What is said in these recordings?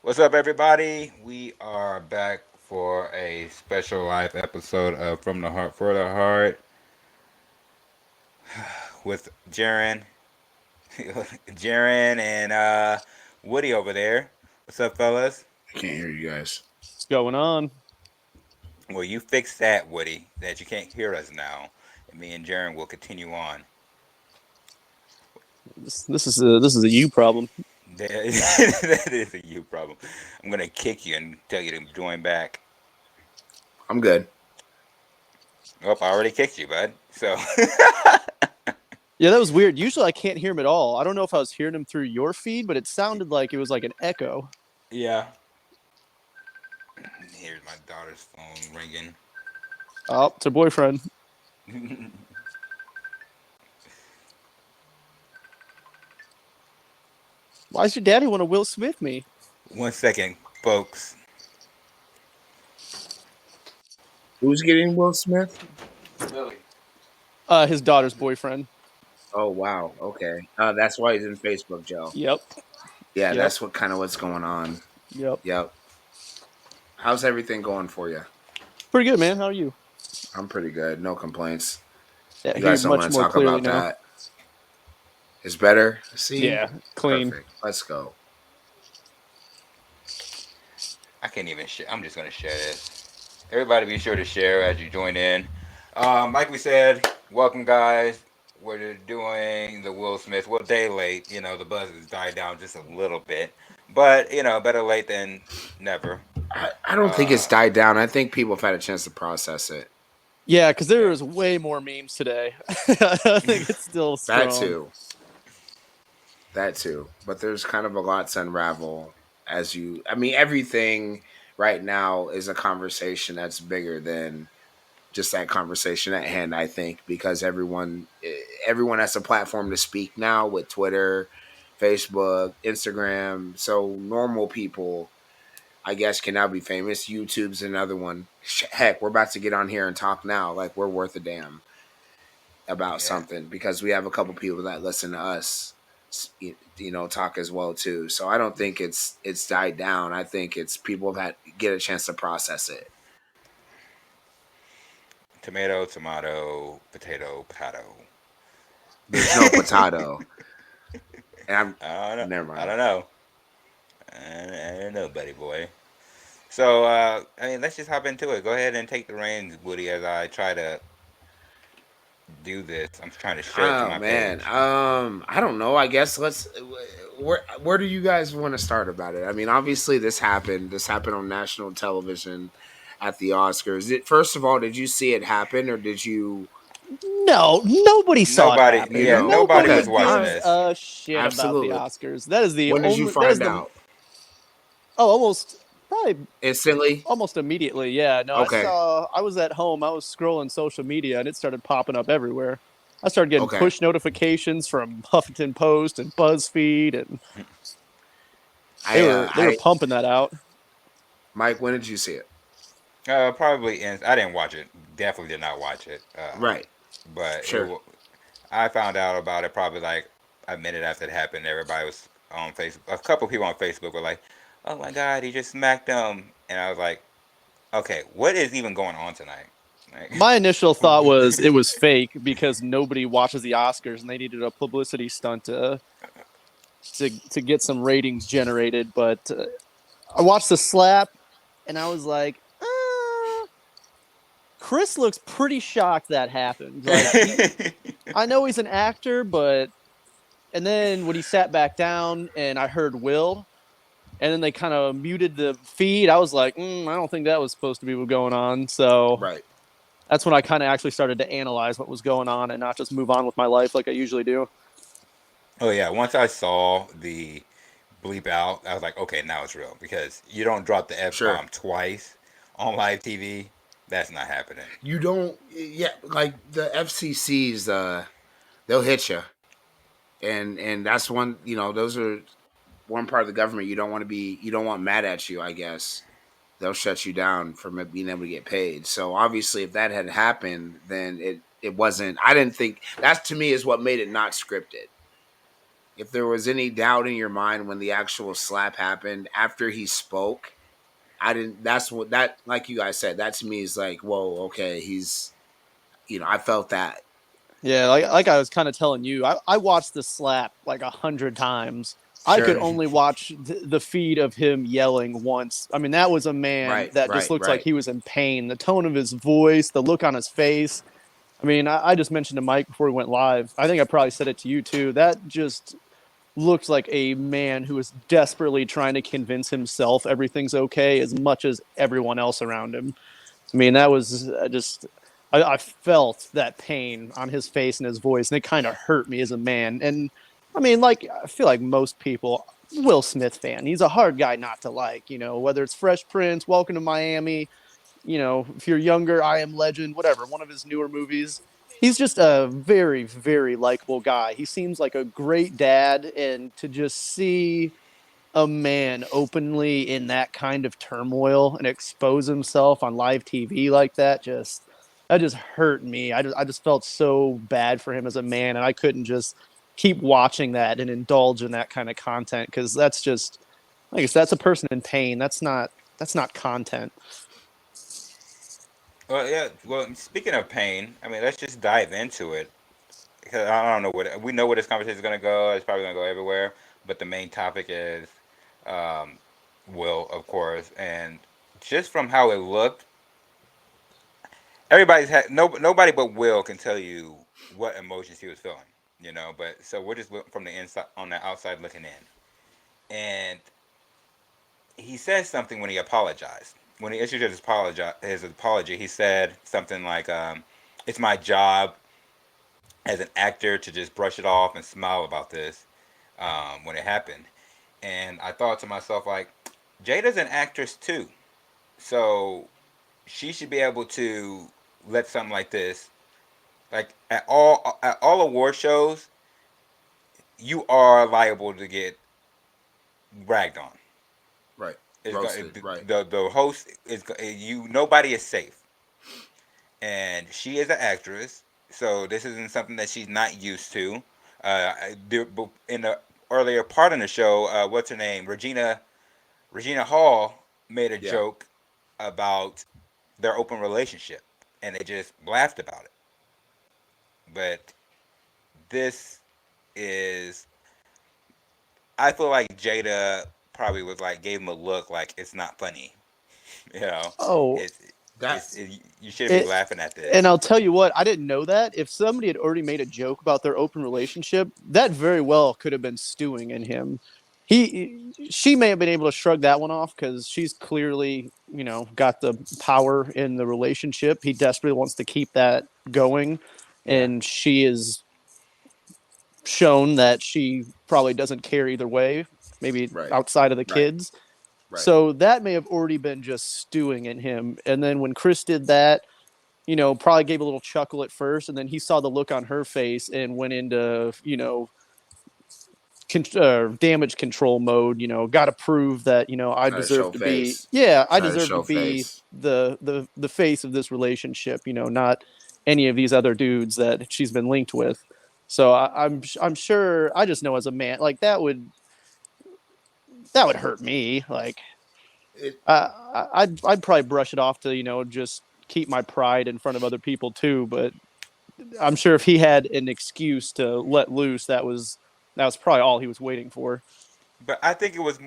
What's up, everybody? We are back for a special live episode of From the Heart for the Heart with Jaren, Jaren and Woody over there. What's up, fellas? I can't hear you guys. What's going on? Well, you fixed that, Woody, that you can't hear us now, and me and Jaren will continue on. This is a you problem. That is a you problem. I'm gonna kick you and tell you to join back. I'm good. Oh, I already kicked you, bud. So Yeah, that was weird. Usually I can't hear him at all. I don't know if I was hearing him through your feed, but it sounded like it was like an echo. yeah. Here's my daughter's phone ringing. Oh, it's her boyfriend. Why does your daddy want to Will Smith me? 1 second, folks. Who's getting Will Smith? Lily. His daughter's boyfriend. Oh wow. Okay. That's why he's in Facebook jail. Yep. Yeah, Yep. that's what's going on. Yep. Yep. How's everything going for you? Pretty good, man. How are you? I'm pretty good. No complaints. Yeah, You hear guys you don't much want to more talk clearly about now. that. It's better. See? Yeah, clean. Perfect. Let's go. I can't even share. I'm just gonna share this. Everybody, be sure to share as you join in. Like we said, welcome, guys. We're doing the Will Smith. Well, day late. The buzz has died down just a little bit, but better late than never. I don't think it's Uh, died down. I think people have had a chance to process it. Yeah, because there yeah. was way more memes today. I think it's still That strong. too. That too. But there's kind of a lot to unravel everything right now is a conversation that's bigger than just that conversation at hand, I think, because everyone has a platform to speak now with Twitter, Facebook, Instagram. So normal people, I guess, can now be famous. YouTube's another one. Heck, we're about to get on here and talk now like we're worth a damn about Yeah. something because we have a couple people that listen to us talk as well too. So I don't think it's died down. I think it's people have had get a chance to process it. Tomato, tomato, potato, potato. There's no potato. And I'm I don't know. never I mind. don't know. I don't know, buddy boy. So, let's just hop into it. Go ahead and take the reins, Woody, as I try to do this. I'm trying to share it to Oh my man. page. I don't know. I guess let's where do you guys want to start about it? I mean, obviously this happened. This happened on national television at the Oscars. First of all, did you see it happen or did you No, nobody saw it Nobody, you yeah, happen. know? nobody Nobody was Okay. All watching gives right. this. a shit about the Absolutely. Oscars. That is the When did you only. That is find the. out? Oh, almost probably Instantly? almost immediately. Yeah. No, I Okay. saw. I was at home. I was scrolling social media, and it started popping up everywhere. I started getting Okay. push notifications from Huffington Post and BuzzFeed, and they I were they were I pumping that out. Mike, when did you see it? Probably, I didn't watch it. Definitely did not watch it. Right. But Sure. I found out about it probably like a minute after it happened. Everybody was on Facebook. A couple people on Facebook were like, "Oh my God, he just smacked him," and I was like, "Okay, what is even going on tonight?" Like, My initial thought was it was fake because nobody watches the Oscars, and they needed a publicity stunt to get some ratings generated. But I watched the slap, and I was like, Chris looks pretty shocked that happened. Like I know he's an actor, but and then when he sat back down, and I heard Will, and then they kind of muted the feed, I was like, I don't think that was supposed to be what going on. So Right. that's when I kind of actually started to analyze what was going on and not just move on with my life like I usually do. oh yeah, once I saw the bleep out, I was like, okay, now it's real because you don't drop the F Sure. bomb twice on live TV. That's not happening. You don't yeah, like the FCC's they'll hit you. And that's one, those are one part of the government you don't want mad at you, I guess. They'll shut you down from being able to get paid. So obviously if that had happened, then it wasn't I didn't think that to me is what made it not scripted. if there was any doubt in your mind when the actual slap happened after he spoke, I didn't. That's what that, like you guys said, that to me is like, whoa, okay, he's, I felt that. Yeah, like I was kind of telling you, I watched the slap like 100 times. I could Sure. only watch the feed of him yelling once. I mean, that was a man Right, that just right, looked like right. he was in pain. The tone of his voice, the look on his face. I mean, I just mentioned to Mike before we went live. I think I probably said it to you too. That just looked like a man who was desperately trying to convince himself everything's okay as much as everyone else around him. I mean, that was just. I felt that pain on his face and his voice, and it kind of hurt me as a man. And I mean, like, I feel like most people, Will Smith fan, he's a hard guy not to like, whether it's Fresh Prince, Welcome to Miami, if you're younger, I Am Legend, whatever, one of his newer movies. He's just a very, very likable guy. He seems like a great dad, and to just see a man openly in that kind of turmoil and expose himself on live TV like that just hurt me. I just felt so bad for him as a man, and I couldn't just keep watching that and indulge in that kind of content because that's just like I said, that's a person in pain. That's not content. Well, yeah. Well, speaking of pain, I mean, let's just dive into it. Because I don't know what we know where this conversation is going to go. It's probably going to go everywhere. But the main topic is um, Will, of course, and just from how it looked, everybody's had nobody but Will can tell you what emotions he was feeling. But so we're just from the inside on the outside looking in, and he said something when he apologized. When he issued his apology, he said something like, "It's my job as an actor to just brush it off and smile about this when it happened." And I thought to myself, like, Jada's an actress too, so she should be able to let something like this, like at all award shows, you are liable to get ragged on. Right. It's Roasted. Right. the host is you. Nobody is safe, and she is an actress, so this isn't something that she's not used to. In the earlier part of the show, what's her name? Regina Hall made a Yeah. joke about their open relationship, and they just laughed about it. But this is, I feel like Jada probably was like gave him a look like it's not funny, you know. Oh, It's That you shouldn't be it, laughing at and this. I'll tell you what, I didn't know that. If somebody had already made a joke about their open relationship, that very well could have been stewing in him. She may have been able to shrug that one off because she's clearly, got the power in the relationship. He desperately wants to keep that going, Yeah. and she is shown that she probably doesn't care either way, maybe right. outside of the Right. kids. Right. So that may have already been just stewing in him. And then when Chris did that, probably gave a little chuckle at first, and then he saw the look on her face and went into, damage control mode. Got to prove that I Gotta show deserve to be, face. yeah, I Gotta deserve to show be face. the face of this relationship. Not any of these other dudes that she's been linked with. So I'm sure I just know as a man like that would hurt me. Like It I'd probably brush it off to just keep my pride in front of other people too. But I'm sure if he had an excuse to let loose, that was probably all he was waiting for. But I think it was.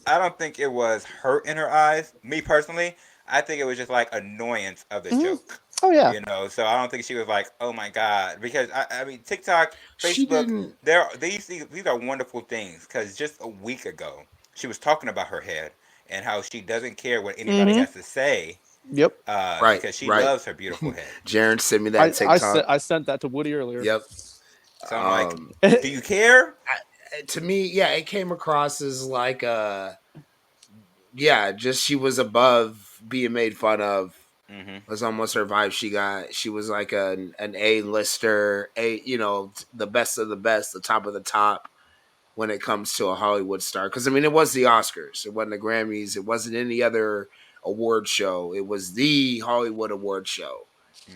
I don't think it was hurt in her eyes. Me personally, I think it was just like annoyance of the Mm-hmm. joke. Oh yeah. So I don't think she was like, "Oh my god," because I mean, TikTok, she Facebook, didn't. these are wonderful things. Because just a week ago, she was talking about her head and how she doesn't care what anybody Mm-hmm. has to say, Yep. Right. because she Right. loves her beautiful head. Jaron sent me that I TikTok. sent I sent that to Woody earlier. Yep. So I'm like, Um. do you care? To me, yeah, it came across as like yeah, just she was above being made fun of. Hmm. Was almost her vibe she got. She was like an A lister, the best of the best, the top of the top when it comes to a Hollywood star. Because I mean, it was the Oscars, it wasn't the Grammys, it wasn't any other award show. It was the Hollywood award show,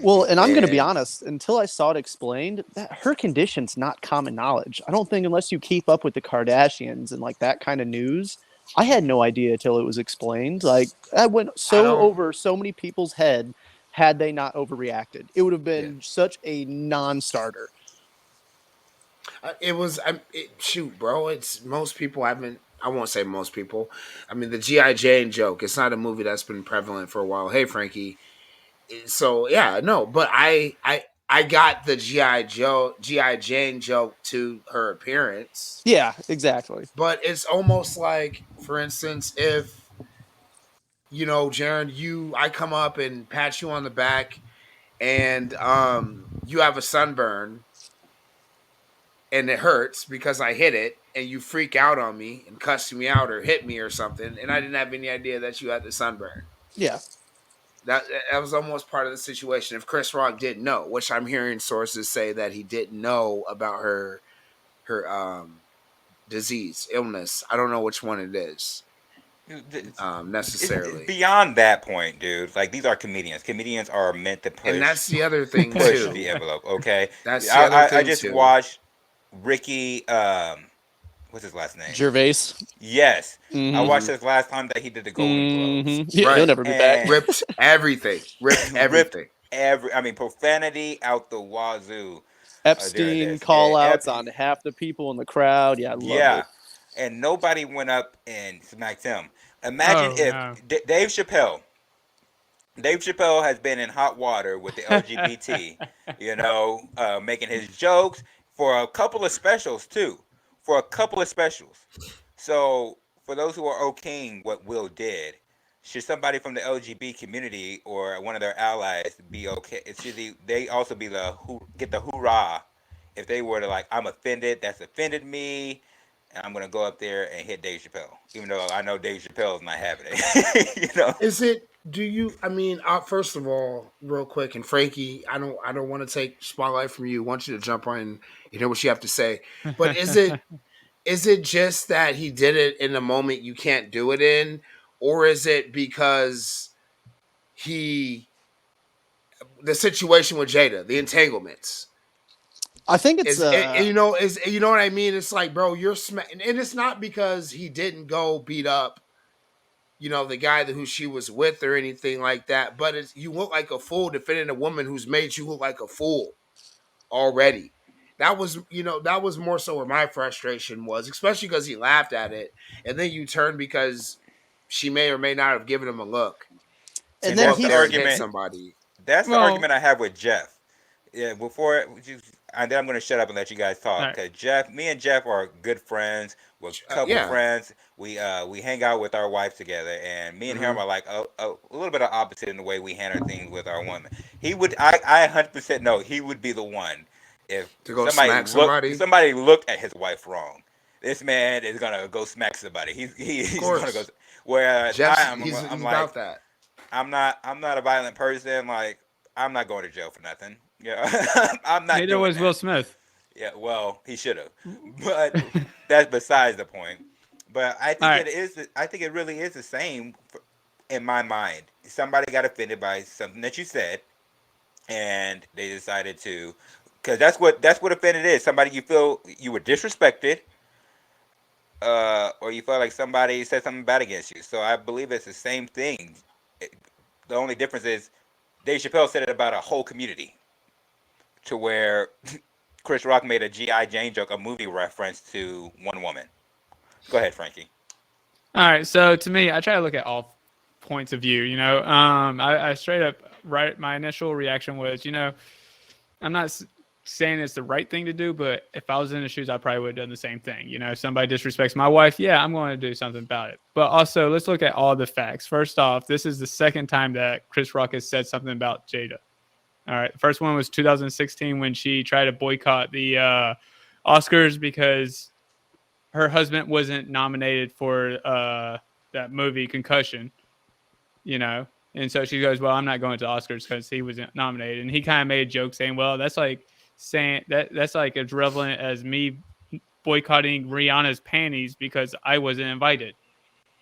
Well, and I'm going to be And honest, until I saw it explained, that her condition's not common knowledge. I don't think unless you keep up with the Kardashians and like that kind of news, I had no idea till it was explained. Like that went I so don't. over so many people's head had they not overreacted. It would have Yeah. been such a non-starter. It was. Shoot, bro. It's most people haven't. I won't say most people. I mean, the GI Jane joke. It's not a movie that's been prevalent for a while. Hey, Frankie. So yeah, no, but I got the GI Jane joke to her appearance, Yeah, exactly. but it's almost like, for instance, if Jaron, I come up and pat you on the back, and you have a sunburn, and it hurts because I hit it, and you freak out on me and cuss me out or hit me or something, and I didn't have any idea that you had the sunburn. Yeah. That was almost part of the situation. If Chris Rock didn't know, which I'm hearing sources say that he didn't know about her disease, illness. I don't know which one it is It's necessarily. beyond that point, dude. Like these are comedians. Comedians are meant to And push that's the other thing push too. the envelope. Okay, That's the other I thing just too. watched Ricky. What's his last name? Gervais. Yes, I Mhm. watched this last time that he did the Golden Globes. Mhm. Yeah, Right. he'll never be back. And Ripped everything. Ripped everything. I mean, profanity out the wazoo. During Epstein this, call outs on half the people in the crowd. Yeah, I loved yeah, it. and nobody went up and smacked him. Imagine Oh if no. Dave Chappelle. Dave Chappelle has been in hot water with the LGBT, making his jokes for a couple of specials too. For a couple of specials. So, for those who are okaying what Will did, should somebody from the LGBT community or one of their allies be okay? Should they also be get the hoorah if they were to like, I'm offended, that's offended me, and I'm gonna go up there and hit Dave Chappelle, even though I know Dave Chappelle is not having it. Is it? Do you? I mean, first of all, real quick, and Frankie, I don't want to take spotlight from you. I want you to jump on and hear what you have to say. But is it? Is it just that he did it in a moment you can't do it in, or is it because the situation with Jada, the entanglements? I think it's You know what I mean? It's like, bro, you're and it's not because he didn't go beat up, the guy who she was with or anything like that. But you look like a fool defending a woman who's made you look like a fool already. That was more so where my frustration was, especially because he laughed at it, and then you turn because she may or may not have given him a look to and And go then that's up the there and hit argument. somebody. That's the Well, argument I have with Jeff. Yeah, and then I'm going to shut up and let you guys talk. alright. Cause me and Jeff are good friends. We're couple Yeah. friends. We hang out with our wives together, and me and him Mhm. are like a little bit of opposite in the way we handle things with our women. I 100% know he would be the one if To go smack somebody. somebody looked at his wife wrong. This man is gonna go smack somebody. He's gonna go. Course. Whereas Jeff's I'm he's like about that. I'm not a violent person. Like I'm not going to jail for nothing. Yeah, I'm not. Neither doing was that. Will Smith. Yeah, well, he should have, but that's besides the point. But I think Alright. it is. I think it really is the same in my mind. Somebody got offended by something that you said, and they decided to, because that's what offended is. Somebody you feel you were disrespected, or you felt like somebody said something bad against you. So I believe it's the same thing. The only difference is Dave Chappelle said it about a whole community, to where Chris Rock made a GI Jane joke, a movie reference to one woman. Go ahead, Frankie. All right. So to me, I try to look at all points of view. I straight up my initial reaction was, I'm not saying it's the right thing to do, but if I was in the shoes, I probably would have done the same thing. If somebody disrespects my wife, yeah, I'm going to do something about it. But also, let's look at all the facts. First off, this is the second time that Chris Rock has said something about Jada. All right. The first one was 2016 when she tried to boycott the Oscars because her husband wasn't nominated for that movie Concussion, And so she goes, well, I'm not going to Oscars because he wasn't nominated. And he kind of made a joke saying, well, that's like saying that's like as relevant as me boycotting Rihanna's panties because I wasn't invited.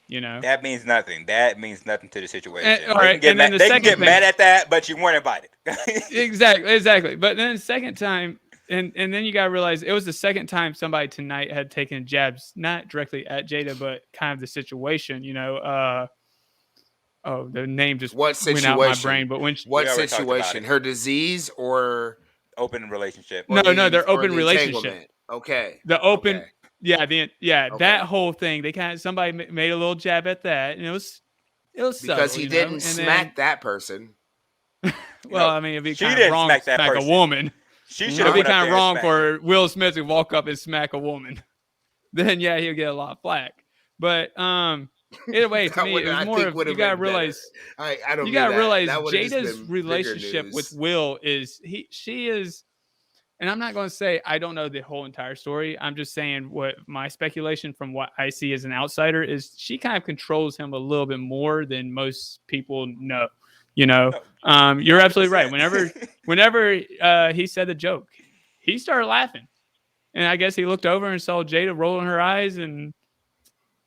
You know. That means nothing. That means nothing to the situation. All They can right, get and then mad. the They can second get thing, mad at that, but you weren't invited. exactly. But then the second time, and then you gotta realize it was the second time somebody tonight had taken jabs, not directly at Jada, but kind of the situation. You know, oh, the name just What went out my situation? brain. But when We What already talked about situation? it. Her disease or Open relationship. or no, the their or open the relationship, entanglement? Okay. the open, Okay. yeah, Okay. that whole thing. They kind of somebody made a little jab at that, and it was Because subtle, he you know. didn't And smack then, that person. well, I mean, it'd be She kind of didn't wrong smack to that smack a person. woman. She should It'd have be went up kind of there and wrong smacked him. for Will Smith to walk up and smack a woman. Then yeah, he'll get a lot of flack. But either way, to That me, would it was I more think of would you have gotta been better. realize I don't you mean gotta that. realize That would have just Jada's been bigger relationship with news. Will is she is, and I'm not going to say I don't know the whole entire story. I'm just saying what my speculation from what I see as an outsider is she kind of controls him a little bit more than most people know. You know, No, you're absolutely right. 100%. Whenever he said the joke, he started laughing, and I guess he looked over and saw Jada rolling her eyes and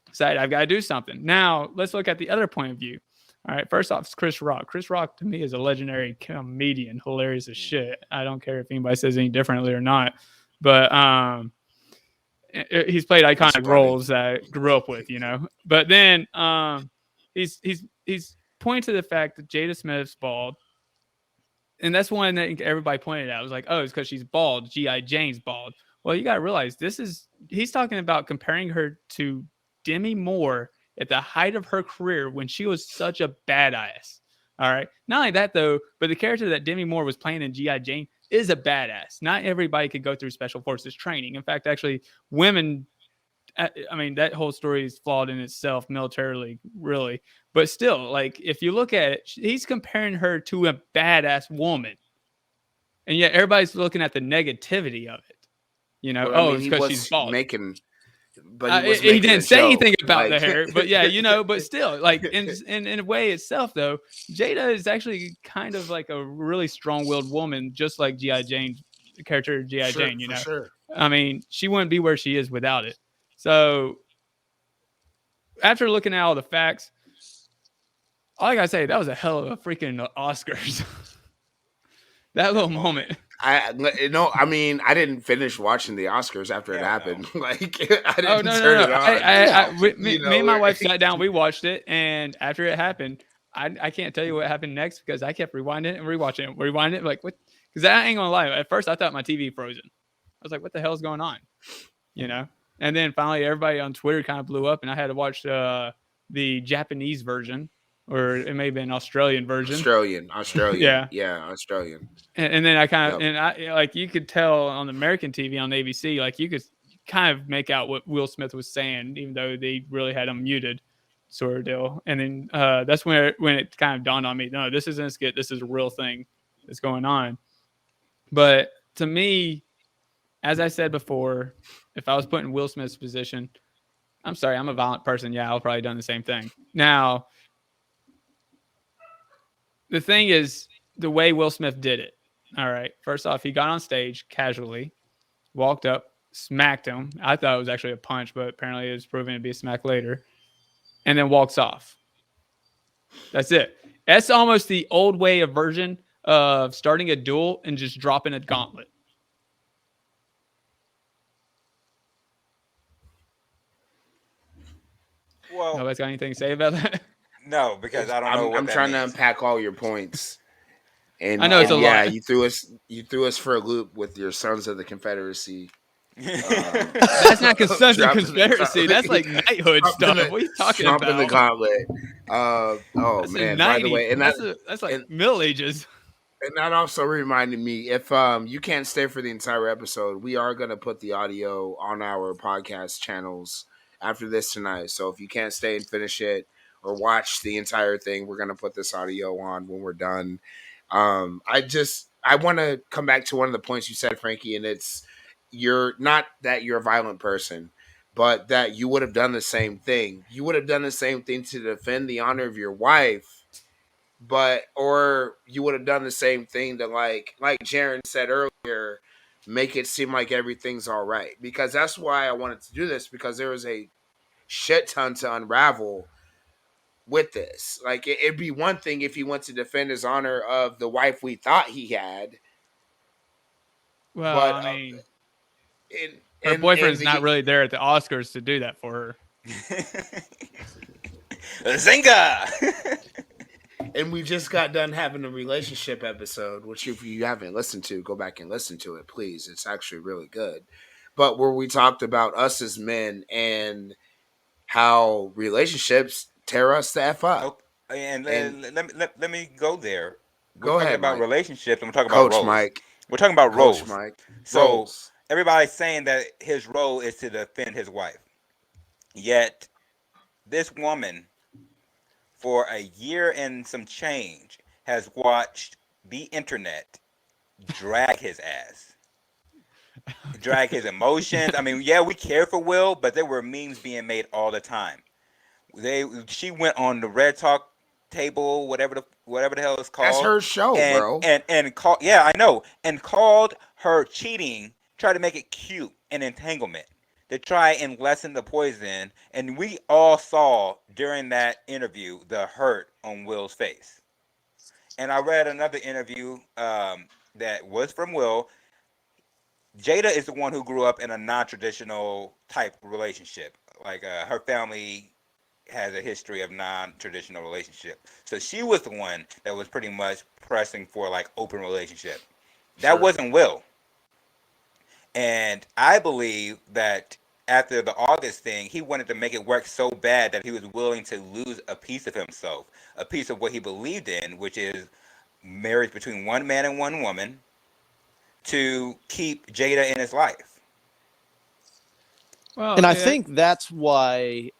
decided I've got to do something. Now let's look at the other point of view. All right, first off, it's Chris Rock. Chris Rock to me is a legendary comedian, hilarious as shit. I don't care if anybody says any differently or not, but he's played He's iconic funny. roles that I grew up with, you know. But then he's pointing to the fact that Jada Smith's bald, and that's one that everybody pointed out. It was like, oh, it's because she's bald. G.I. Jane's bald. Well, you got to realize he's talking about comparing her to Demi Moore at the height of her career when she was such a badass. All right. Not only that, though, but the character that Demi Moore was playing in G.I. Jane is a badass. Not everybody could go through special forces training. In fact, actually, women, I mean, that whole story is flawed in itself militarily, really. But still, like, if you look at it, he's comparing her to a badass woman. And yet everybody's looking at the negativity of it. You know, Well, oh, it's because she's bald. But he was He making didn't a say joke. anything about Like, the hair, but yeah, you know, but still, like in a way itself, though, Jada is actually kind of like a really strong-willed woman, just like G.I. Jane, the character G.I. sure, Jane. You for know, sure. I mean, she wouldn't be where she is without it. So after looking at all the facts, all I gotta say, that was a hell of a freaking Oscars. That little moment. I mean, I didn't finish watching the Oscars after it Hell happened. no. Like, I Oh didn't no, turn no, it no! on. Me and my wife sat down. We watched it, and after it happened, I can't tell you what happened next because I kept rewinding and rewatching it, rewinding it. Like what? Because I ain't gonna lie. At first, I thought my TV frozen. I was like, "What the hell's going on?" You know. And then finally, everybody on Twitter kind of blew up, and I had to watch the Japanese version, or it may have been Australian version. Australian. Yeah. Australian. And then I kind of Yep. and I like you could tell on American TV on ABC, like you could kind of make out what Will Smith was saying, even though they really had him muted, sort of deal. And then that's when it kind of dawned on me, no, this isn't a skit, this is a real thing that's going on. But to me, as I said before, if I was put in Will Smith's position, I'm sorry, I'm a violent person. Yeah, I'll probably done the same thing. Now, the thing is the way Will Smith did it. All right. First off, he got on stage casually, walked up, smacked him. I thought it was actually a punch, but apparently it was proven to be a smack later, and then walks off. That's it. That's almost the old way of version of starting a duel and just dropping a gauntlet. Well, Nobody's got anything to say about that? no, because I don't know what I'm that trying to means. unpack all your points. And I know it's a yeah, lot. you threw us for a loop with your Sons of the Confederacy. That's not Sons of Dropping the Confederacy. That's like gauntlet. knighthood stuff. What are you talking about? Dropping the gauntlet. Oh That's man! the 90s. By the way, and that's like Middle Ages. And that also reminded me, if you can't stay for the entire episode, we are going to put the audio on our podcast channels after this tonight. So if you can't stay and finish it or watch the entire thing, we're going to put this audio on when we're done. I want to come back to one of the points you said, Frankie, and it's you're not that you're a violent person, but that you would have done the same thing. You would have done the same thing to defend the honor of your wife. But or you would have done the same thing to like Jaron said earlier, make it seem like everything's all right. Because that's why I wanted to do this, because there was a shit ton to unravel with this. Like it'd be one thing if he went to defend his honor of the wife we thought he had, Well, but I mean, her in boyfriend's not the really there at the Oscars to do that for her. Zinga! and we just got done having a relationship episode, which if you haven't listened to, go back and listen to it, please. It's actually really good. But where we talked about us as men and how relationships tear us the F up. Oh, and And let me go there. We're go talking ahead, about Mike. relationships and we're talking about Coach roles. Mike. We're talking about Coach roles. Mike. So Roles. everybody's saying that his role is to defend his wife. Yet this woman, for a year and some change, has watched the internet drag his ass. Drag his emotions. I mean, yeah, we care for Will, but there were memes being made all the time. She went on the Red Talk table, whatever the hell it's called. That's her show, bro. And called, yeah, I know, and called her cheating, tried to make it cute, an entanglement to try and lessen the poison. And we all saw during that interview the hurt on Will's face. And I read another interview that was from Will. Jada is the one who grew up in a non-traditional type relationship. Like her family has a history of non-traditional relationship. So she was the one that was pretty much pressing for like open relationship. That Sure. wasn't Will. And I believe that after the August thing, he wanted to make it work so bad that he was willing to lose a piece of himself, a piece of what he believed in, which is marriage between one man and one woman, to keep Jada in his life. Well, And I think that's why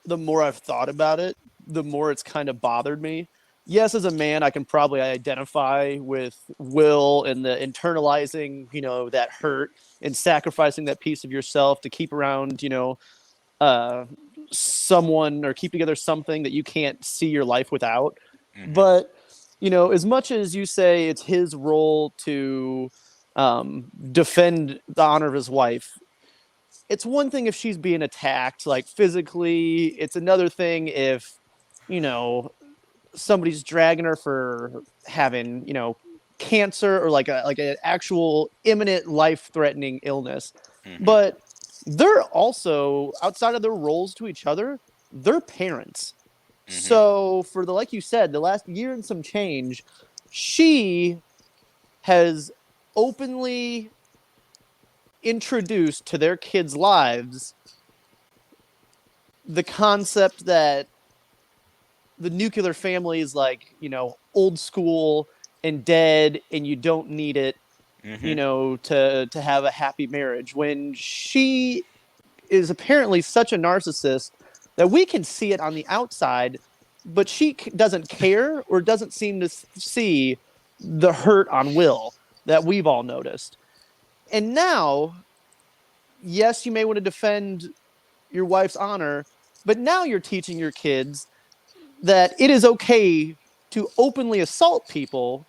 the more I've thought about it, the more it's kind of bothered me. Yes, as a man, I can probably identify with Will and the internalizing, that hurt and sacrificing that piece of yourself to keep around, uh, someone or keep together something that you can't see your life without. Mhm. But, as much as you say it's his role to defend the honor of his wife, it's one thing if she's being attacked, like physically. It's another thing if, somebody's dragging her for having, cancer or like an actual imminent life-threatening illness. Mhm. But they're also outside of their roles to each other, they're parents. Mhm. So for like you said, the last year and some change, she has openly introduced to their kids' lives the concept that the nuclear family is like, old school and dead and you don't need it, Mhm. to have a happy marriage, when she is apparently such a narcissist that we can see it on the outside, but she doesn't care or doesn't seem to see the hurt on Will that we've all noticed. And now, yes, you may want to defend your wife's honor, but now you're teaching your kids that it is okay to openly assault people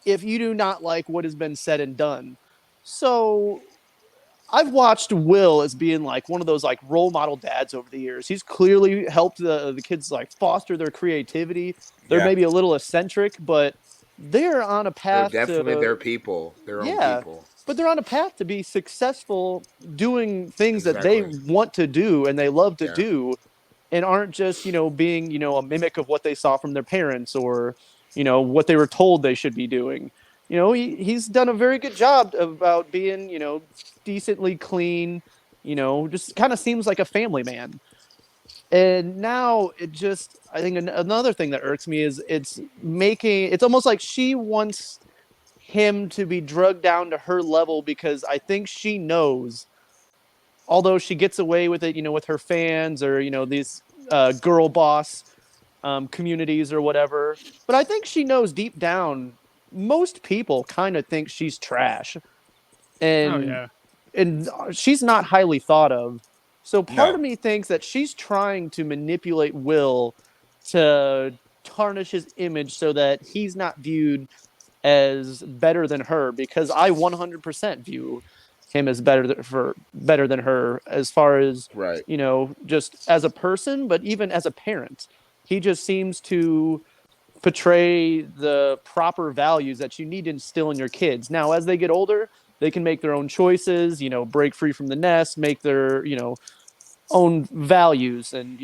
if you do not like what has been said and done. So I've watched Will as being like one of those like role model dads over the years. He's clearly helped the kids like foster their creativity. They're Yeah. maybe a little eccentric, but they're on a They're path definitely to their people, their own yeah, people. but they're on a path to be successful doing things that they Exactly. want to do and they love to Yeah. do, and aren't just, being, a mimic of what they saw from their parents or, what they were told they should be doing. He's done a very good job about being, decently clean, just kind of seems like a family man. And now I think another thing that irks me is it's almost like she wants him to be drugged down to her level because I think she knows, although she gets away with it, with her fans or, these girl boss communities or whatever. But I think she knows deep down, most people kind of think she's trash, oh and yeah, she's not highly thought of. So part of No. me thinks that she's trying to manipulate Will to tarnish his image so that he's not viewed as better than her, because I 100% view him as better than her as far as Right. just as a person, but even as a parent. He just seems to portray the proper values that you need to instill in your kids. Now, as they get older, they can make their own choices, break free from the nest, make their, own values and,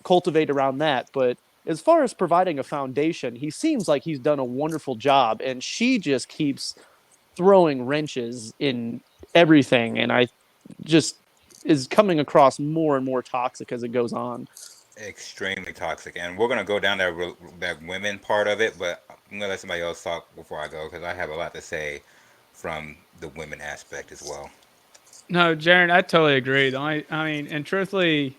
cultivate around that. But as far as providing a foundation, he seems like he's done a wonderful job, and she just keeps throwing wrenches in everything. And I just is coming across more and more toxic as it goes on. Extremely toxic, and we're gonna go down that women part of it, but I'm gonna let somebody else talk before I go because I have a lot to say from the women aspect as well. No, Jaron, I totally agree. And truthfully,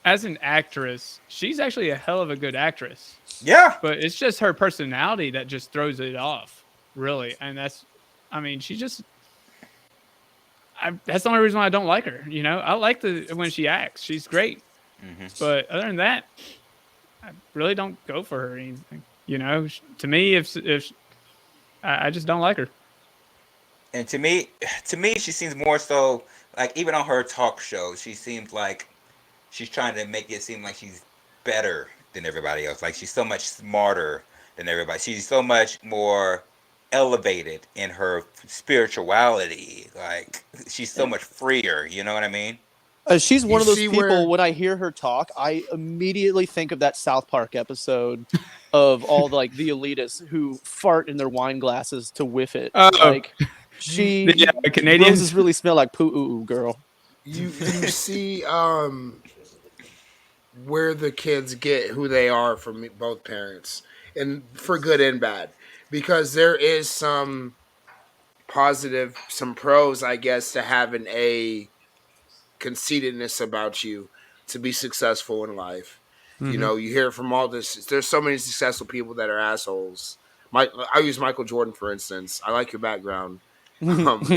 as an actress, she's actually a hell of a good actress. Yeah, But it's just her personality that just throws it off, really. And she just. That's the only reason why I don't like her. I like when she acts. She's great. hmm But other than that, I really don't go for her or anything. To me, if I just don't like her. and to me, she seems more so like even on her talk show, she seems like she's trying to make it seem like she's better than everybody else. Like she's so much smarter than everybody. She's so much more elevated in her spirituality. Like she's so much freer. You know what I mean? She's one You of those see people, where- when I hear her talk, I immediately think of that South Park episode of all the elitists who fart in their wine glasses to whiff it. Oh. Like, she The Canadians. roses really smell like poo ooh, girl. You see where the kids get who they are from both parents, and for good and bad, because there is some positive, some pros, I guess, to having a conceitedness about you to be successful in life. Mhm. You hear from all this. There's so many successful people that are assholes. I use Michael Jordan for instance. I like your background, Mike.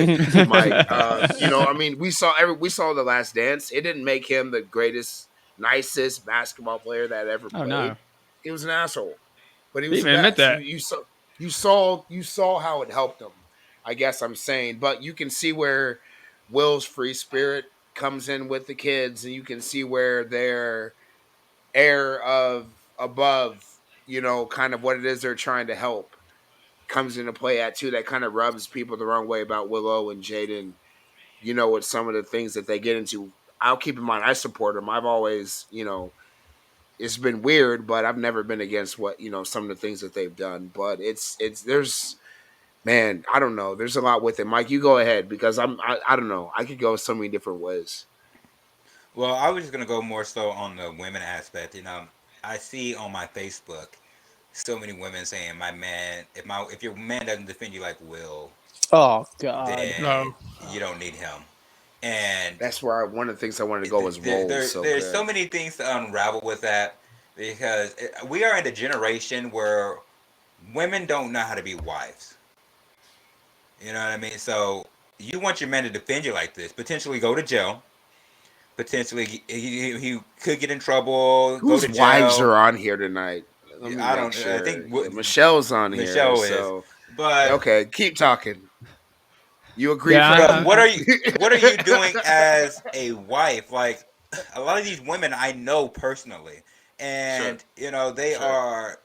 We saw The Last Dance. It didn't make him the greatest, nicest basketball player that ever played. Oh, no. He was an asshole, but he They was the even admit best. that. You saw how it helped him. I guess I'm saying, but you can see where Will's free spirit comes in with the kids, and you can see where their air of above, kind of what it is they're trying to help comes into play at too. That kind of rubs people the wrong way about Willow and Jaden, with some of the things that they get into. I'll keep in mind, I support them. I've always, it's been weird, but I've never been against what, some of the things that they've done. But there's, man, I don't know. There's a lot with it. Mike, you go ahead, because I don't know. I could go so many different ways. Well, I was just gonna go more so on the women aspect. I see on my Facebook so many women saying, "My man, if your man doesn't defend you like Will, Oh God. then No. you don't need him." And That's where one of the things I wanted to go was roles. there's so many things to unravel with that because we are in a generation where women don't know how to be wives. You know what I mean? So you want your man to defend you like this, potentially go to jail. Potentially, he could get in trouble. Whose go to jail. wives are on here tonight? I don't. I think Michelle's on here. Michelle is. So. But Okay, keep talking. You agree? Yeah. But what are you doing as a wife? Like a lot of these women I know personally, and they are.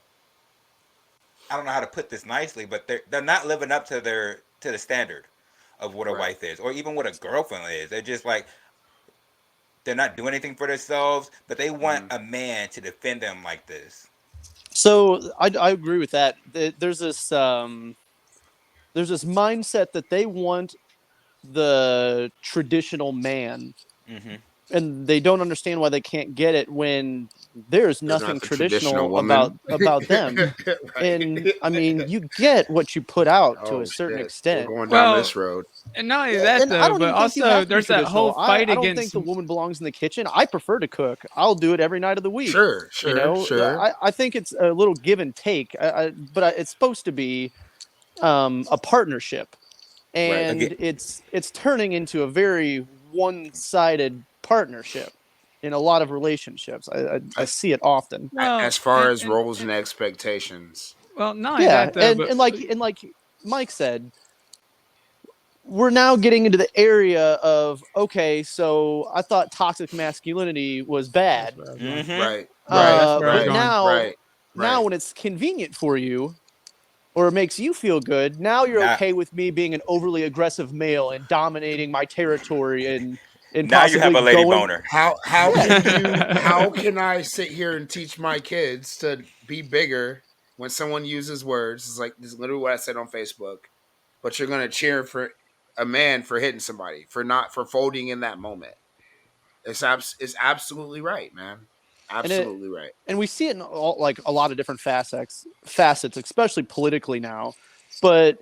I don't know how to put this nicely, but they're not living up to the standard of what a wife is, or even what a girlfriend is. They're just like they're not doing anything for themselves, but they want a man to defend them like this. So I agree with that. There's this mindset that they want the traditional man, Mm-hmm. and they don't understand why they can't get it when there's nothing not the traditional traditional woman. about them. And I mean, you get what you put out to Oh, a certain shit. extent. We're going down Well, this road. And not only that, And I though, don't even but think you also have to be there's that whole traditional. fight I don't against. think the woman belongs in the kitchen. I prefer to cook. I'll do it every night of the week. Sure. I think it's a little give and take, but it's supposed to be a partnership, and Again- it's turning into a very one-sided partnership in a lot of relationships. I see it often. Well, As far as and- roles and expectations. Well, not only Yeah, that, though, and like Mike said, we're now getting into the area of, okay, so I thought toxic masculinity was bad. That's where I was going. Mm-hmm. Right. That's Right. where I was But going. Right. now Right. when it's convenient for you or it makes you feel good, now you're Now, okay with me being an overly aggressive male and dominating my territory and now you have possibly a lady going. boner. How Yeah. how can I sit here and teach my kids to be bigger when someone uses words? It's like this is literally what I said on Facebook. But you're gonna cheer for a man for hitting somebody for folding in that moment. It's absolutely right, man. And it, Absolutely right. and we see it in all, like a lot of different facets, especially politically now. But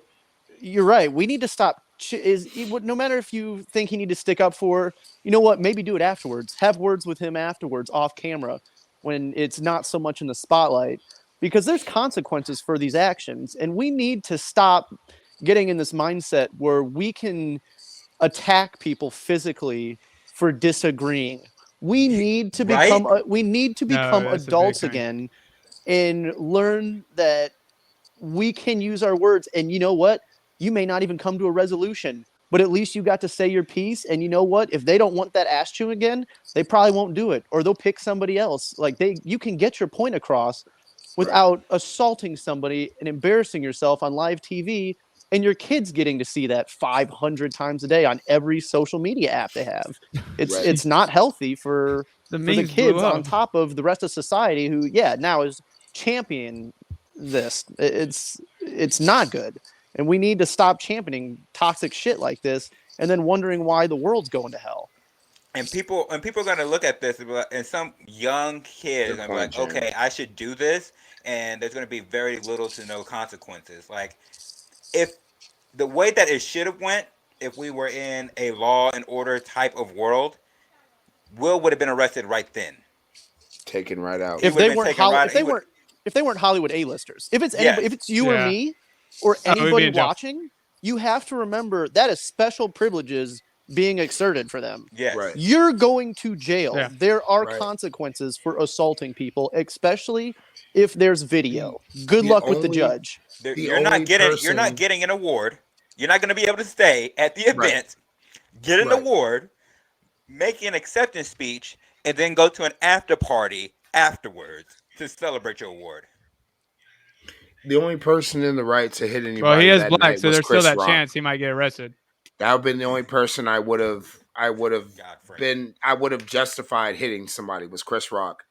you're right. We need to stop. No matter if you think you need to stick up for, you know what? Maybe do it afterwards. Have words with him afterwards, off camera, when it's not so much in the spotlight, because there's consequences for these actions, and we need to stop getting in this mindset where we can attack people physically for disagreeing. Right? We need to No, become that's a big adults thing. again and learn that we can use our words. And you know what? You may not even come to a resolution, but at least you got to say your piece. And you know what? If they don't want that ass chewing again, they probably won't do it, or they'll pick somebody else. Like you can get your point across without assaulting somebody and embarrassing yourself on live TV, and your kids getting to see that 500 times a day on every social media app they have. Right. It's not healthy for The the memes blew kids on up. top of the rest of society who now is champion this. It's not good, and we need to stop championing toxic shit like this and then wondering why the world's going to hell. And people are gonna look at this and, be like, and some young kids Good gonna be point, like, Jim. okay, I should do this, and there's gonna be very little to no consequences. Like, if the way that it should have went, if we were in a law and order type of world, Will would have been arrested right then. Taken right out. He If would they have been weren't taken right. if they weren't Hollywood A-listers, if it's anybody, Yes. if it's you or Yeah. me or Oh, we'd be anybody in jail. watching, you have to remember that is special privileges being exerted for them. Yes. Right. You're going to jail. Yeah. There are Right. consequences for assaulting people, especially if there's video. Good the luck with the only- judge. The You're only not getting. You're person- not getting an award. You're not going to be able to stay at the Right. event, get an Right. award, make an acceptance speech, and then go to an after party afterwards to celebrate your award. The only person in the right to hit anybody Well, he is that black, night so was there's still Chris that Rock. chance he might get arrested. That would have been the only person I would have God, Frank. justified hitting somebody was Chris Rock.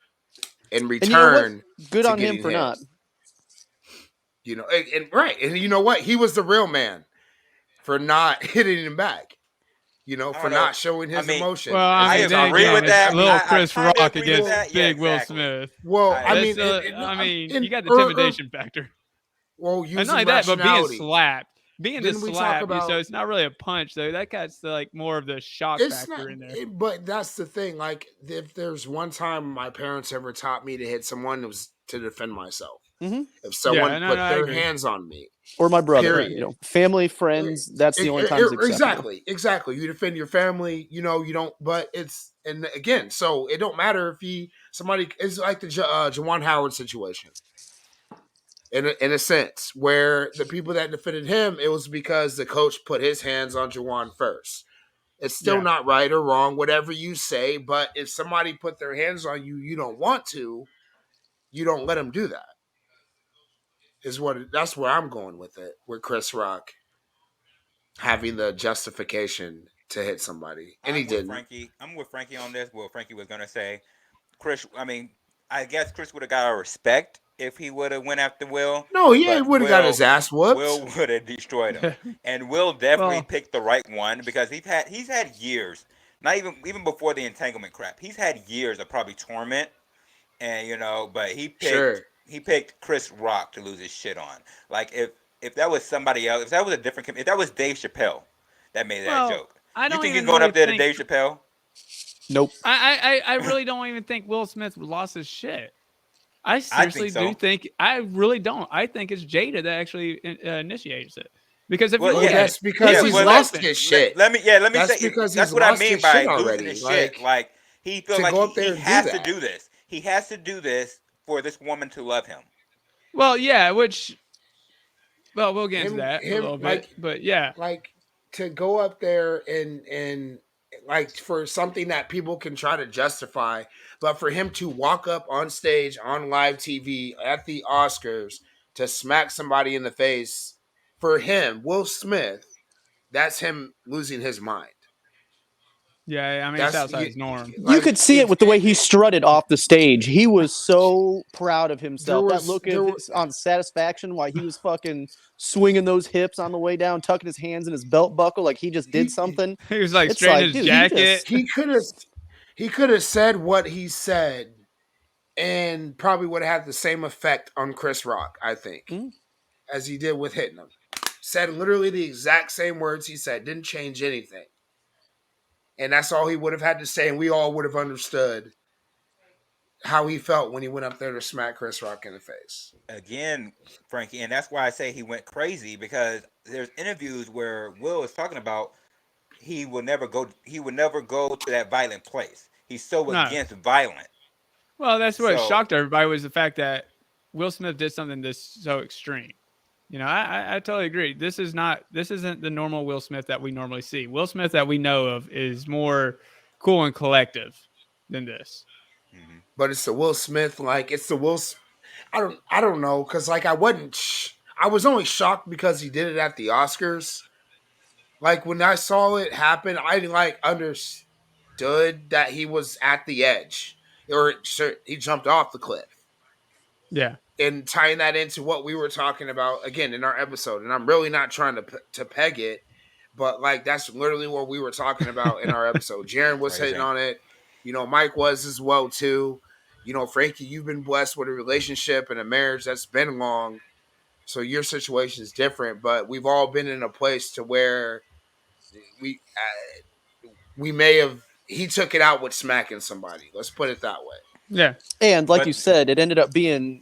In And you know what? return, Good to on him getting for hit. not. you know, and right, and you know what? He was the real man for not hitting him back. You know, I for don't know. not showing his I mean, emotion. Well, As I he mean, talked then agree again, about with it. that. it's little I Chris kinda Rock agree with against that. Yeah, big Will exactly. Smith. Well, I- I mean, I mean, you got the or- intimidation factor. well, And using not only that, but being rationality. slapped. Being Didn't we talk slapped, about- so it's not really a punch, though. That guy's like more of the shock It's factor not, in there. but that's the thing. Like, if there's one time my parents ever taught me to hit someone, it was to defend myself. Mhm. If someone Yeah, no, put I their agree. hands on me, Or my brother. Period. You know, family, friends. That's the only time it's acceptable. Exactly. You defend your family. You know, you don't. But it's and again, so it don't matter if somebody. It's like the Juwan Howard situation. In a sense, where the people that defended him, it was because the coach put his hands on Juwan first. It's still Yeah. not right or wrong, whatever you say. But if somebody put their hands on you, you don't want to. You don't let them do that. That's where I'm going with it. With Chris Rock having the justification to hit somebody, and he didn't. I'm with Frankie on this. Well, Frankie was gonna say, Chris. I mean, I guess Chris would have got our respect if he would have went after Will. No, he but would have got Will- his ass whooped. Will would have destroyed him, and Will definitely Well- picked the right one because he's had years, not even before the entanglement crap. He's had years of probably torment, and but he picked Sure. he picked Chris Rock to lose his shit on. Like if that was somebody else, if that was a different, if that was Dave Chappelle that made that Well, joke, I you don't think even you're going really up there think- to Dave Chappelle? Nope. I really don't even think Will Smith lost his shit. I seriously so. do think. I really don't. I think it's Jada that actually initiates it. Because if Well, you look yeah. at That's it, because Yeah, he's well, lost listen, his shit. Let me That's say because that's he's what I lost mean his by shit losing already. his Like, shit. Like he feels to like go up there he and do has to that. do this. He has to do this for this woman to love him. well, yeah, which, well, we'll get into Him- that him, a little bit, like- but yeah, like to go up there and like for something that people can try to justify, but for him to walk up on stage on live TV at the Oscars to smack somebody in the face, for him, Will Smith, that's him losing his mind. Yeah, I mean, it's That's outside his norm. You could see it with the way he strutted off the stage. He was so proud of himself. That look on satisfaction while he was fucking swinging those hips on the way down, tucking his hands in his belt buckle like he just did something. He was like It's straightening like, his dude, jacket. He could have said what he said and probably would have had the same effect on Chris Rock, I think, as he did with hitting him. Said literally the exact same words he said, didn't change anything. And that's all he would have had to say, and we all would have understood how he felt when he went up there to smack Chris Rock in the face. Again, Frankie, and that's why I say he went crazy, because there's interviews where Will is talking about he would never go to that violent place. He's so against violence. Well, that's what shocked everybody, was the fact that Will Smith did something this so extreme. You know, I totally agree. This isn't the normal Will Smith that we normally see. Will Smith that we know of is more cool and collective than this. Mm-hmm. But it's the Will Smith, like it's the Will. I don't know, because like I was only shocked because he did it at the Oscars. Like when I saw it happen, I like understood that he was at the edge, or he jumped off the cliff. Yeah. And tying that into what we were talking about again in our episode, and I'm really not trying to peg it, but like that's literally what we were talking about in our episode. Jaron was hitting on it, you know, Mike was as well too. You know, Frankie, you've been blessed with a relationship and a marriage that's been long, so your situation is different. But we've all been in a place to where we may have he took it out with smacking somebody. Let's put it that way. Yeah, and like you said, it ended up being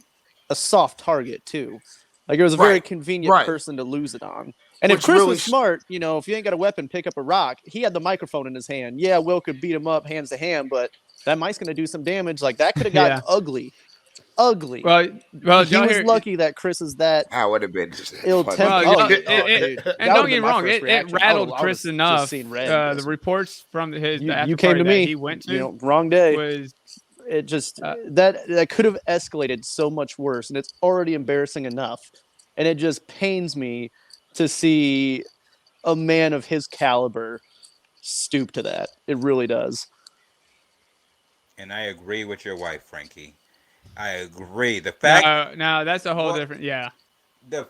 a soft target too. Like it was a very convenient person to lose it on. And if Chris was smart, you know, if you ain't got a weapon, pick up a rock. He had the microphone in his hand. Yeah, Will could beat him up hands to hand, but that mic's going to do some damage. Like that could have got ugly. Well, he was lucky that Chris is that. I would have been ill-tempered. And don't get me wrong, it rattled Chris enough. The reports from his you came to me. He went to, you know, wrong day. It just that could have escalated so much worse, and it's already embarrassing enough. And it just pains me to see a man of his caliber stoop to that. It really does. And I agree with your wife, Frankie. I agree. The fact no, that's a whole different. Yeah.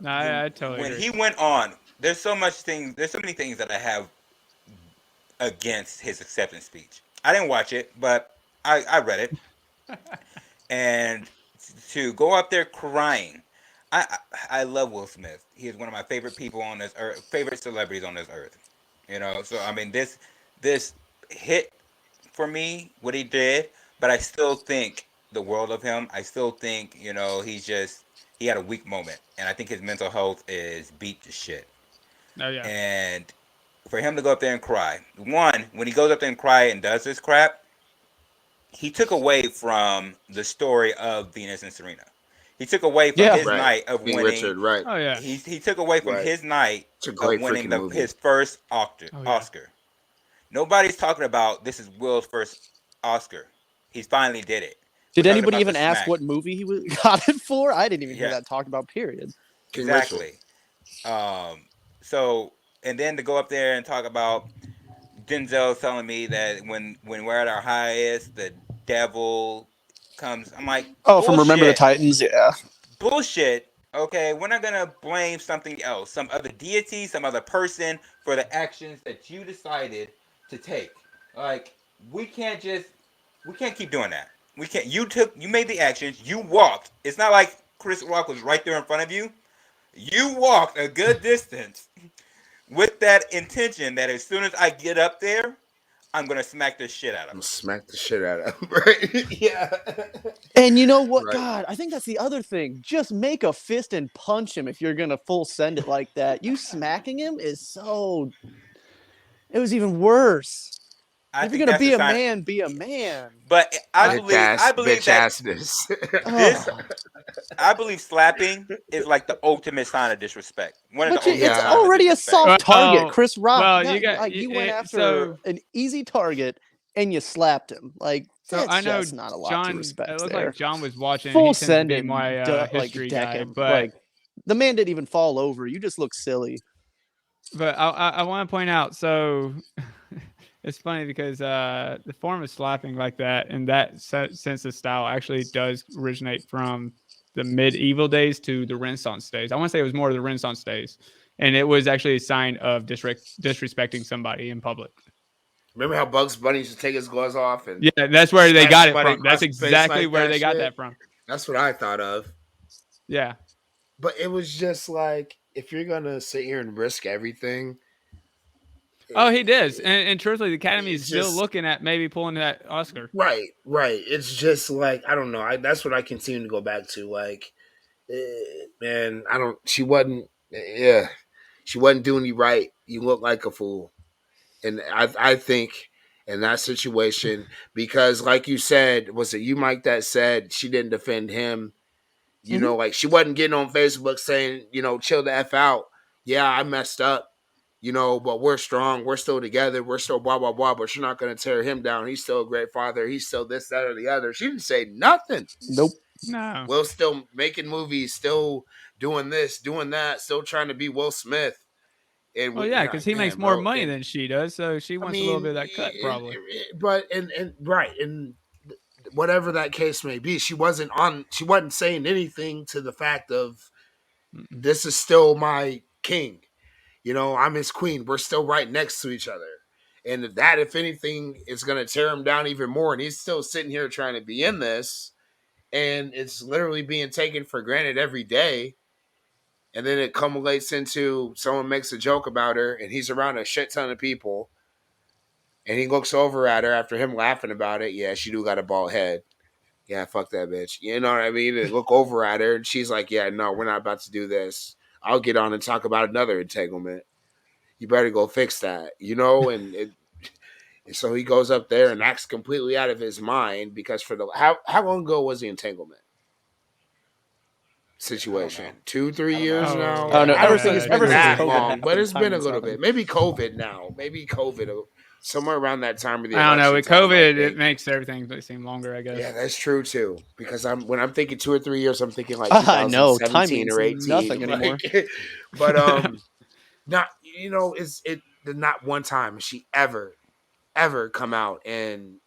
I totally when agree. he went on, there's so many things that I have against his acceptance speech. I didn't watch it, but I read it. And to go up there crying, I love Will Smith. He is one of my favorite people on this earth, favorite celebrities on this earth. You know, so I mean this hit for me what he did, but I still think the world of him. I still think, you know, he had a weak moment, and I think his mental health is beat to shit. Oh yeah. And for him to go up there and cry, when he goes up there and cry and does this crap, he took away from the story of Venus and Serena. He took away from his night of winning. Richard, right? Oh yeah. He took away from his night of winning his first Oscar. Nobody's talking about this is Will's first Oscar. He finally did it. Did anybody even ask what movie he got it for? I didn't even hear that talked about. Period. Exactly. So, and then to go up there and talk about Denzel telling me that when we're at our highest, the devil comes. I'm like, from Remember the Titans, yeah. Bullshit. Okay, we're not gonna blame something else, some other deity, some other person for the actions that you decided to take. Like, we can't keep doing that. We can't. You made the actions. You walked. It's not like Chris Rock was right there in front of you. You walked a good distance with that intention that as soon as I get up there, I'm gonna smack the shit out of him. Smack the shit out of him, right? Yeah. And you know what? Right. God, I think that's the other thing. Just make a fist and punch him if you're gonna full send it like that. You smacking him is so. It was even worse. I If you're think gonna that's be a a sign. man, be a man. But I Bitch believe that assness. this, Oh. I believe slapping is like the ultimate sign of disrespect. One of the But it's ultimate Yeah. signs of already a disrespect. soft target. Well, Chris Rock, well, you that got like you went after so. an easy target and you slapped him. Like So I that's know just not a lot to John. It respect looked like there. John was watching. Full He tends to send be him, my like history deck guy, him. but Like the man didn't even fall over. You just look silly. I want to point out. So it's funny because the form of slapping like that and that sense of style actually does originate from the medieval days to the Renaissance days. I want to say it was more of the Renaissance days, and it was actually a sign of disrespecting somebody in public. Remember how Bugs Bunny used to take his gloves off and Yeah, that's where they smack got it somebody from. That's across the face exactly like where that they got shit? that from. That's what I thought of. Yeah. But it was just like, if you're gonna sit here and risk everything, Oh, he does. And truthfully, the Academy is it's still just looking at maybe pulling that Oscar. right, right. It's just like, I don't know. That's what I continue to go back to. Like, man, I don't. She wasn't. Yeah, she wasn't doing you right. You look like a fool, and I think in that situation, because like you said, was it you, Mike, that said she didn't defend him? You Mhm. know, like she wasn't getting on Facebook saying, chill the F out. Yeah, I messed up, but we're strong. We're still together. We're still blah, blah, blah, but you're not going to tear him down. He's still a great father. He's still this, that, or the other. She didn't say nothing. Nope. No. Will's still making movies, still doing this, doing that, still trying to be Will Smith. And Well, yeah, because he makes man, more bro. money And than she does, so she I wants a little bit mean, of that cut, probably. but right, and whatever that case may be, she wasn't saying anything to the fact of, Mm-mm. this is still my king. I'm his queen. We're still right next to each other. And that, if anything, is going to tear him down even more. And he's still sitting here trying to be in this. And it's literally being taken for granted every day. And then it culminates into someone makes a joke about her and he's around a shit ton of people. And he looks over at her after him laughing about it. Yeah, she do got a bald head. Yeah, fuck that bitch. You know what I mean? And look over at her and she's like, yeah, no, we're not about to do this. I'll get on and talk about another entanglement. You better go fix that, and so he goes up there and acts completely out of his mind because for the how long ago was the entanglement situation? 2-3 years now. Oh, I don't know. I Ever don't think since it's been ever since that COVID long, but happened, it's been a timing's little bit. nothing. Maybe COVID now. Maybe COVID somewhere around that time of the I don't know. election With time. I COVID, it think. makes everything seem longer, I guess. Yeah, that's true too. Because when I'm thinking 2 or 3 years, I'm thinking like I know 2017 timing's or 18. nothing anymore. But not is it not one time has she ever come out and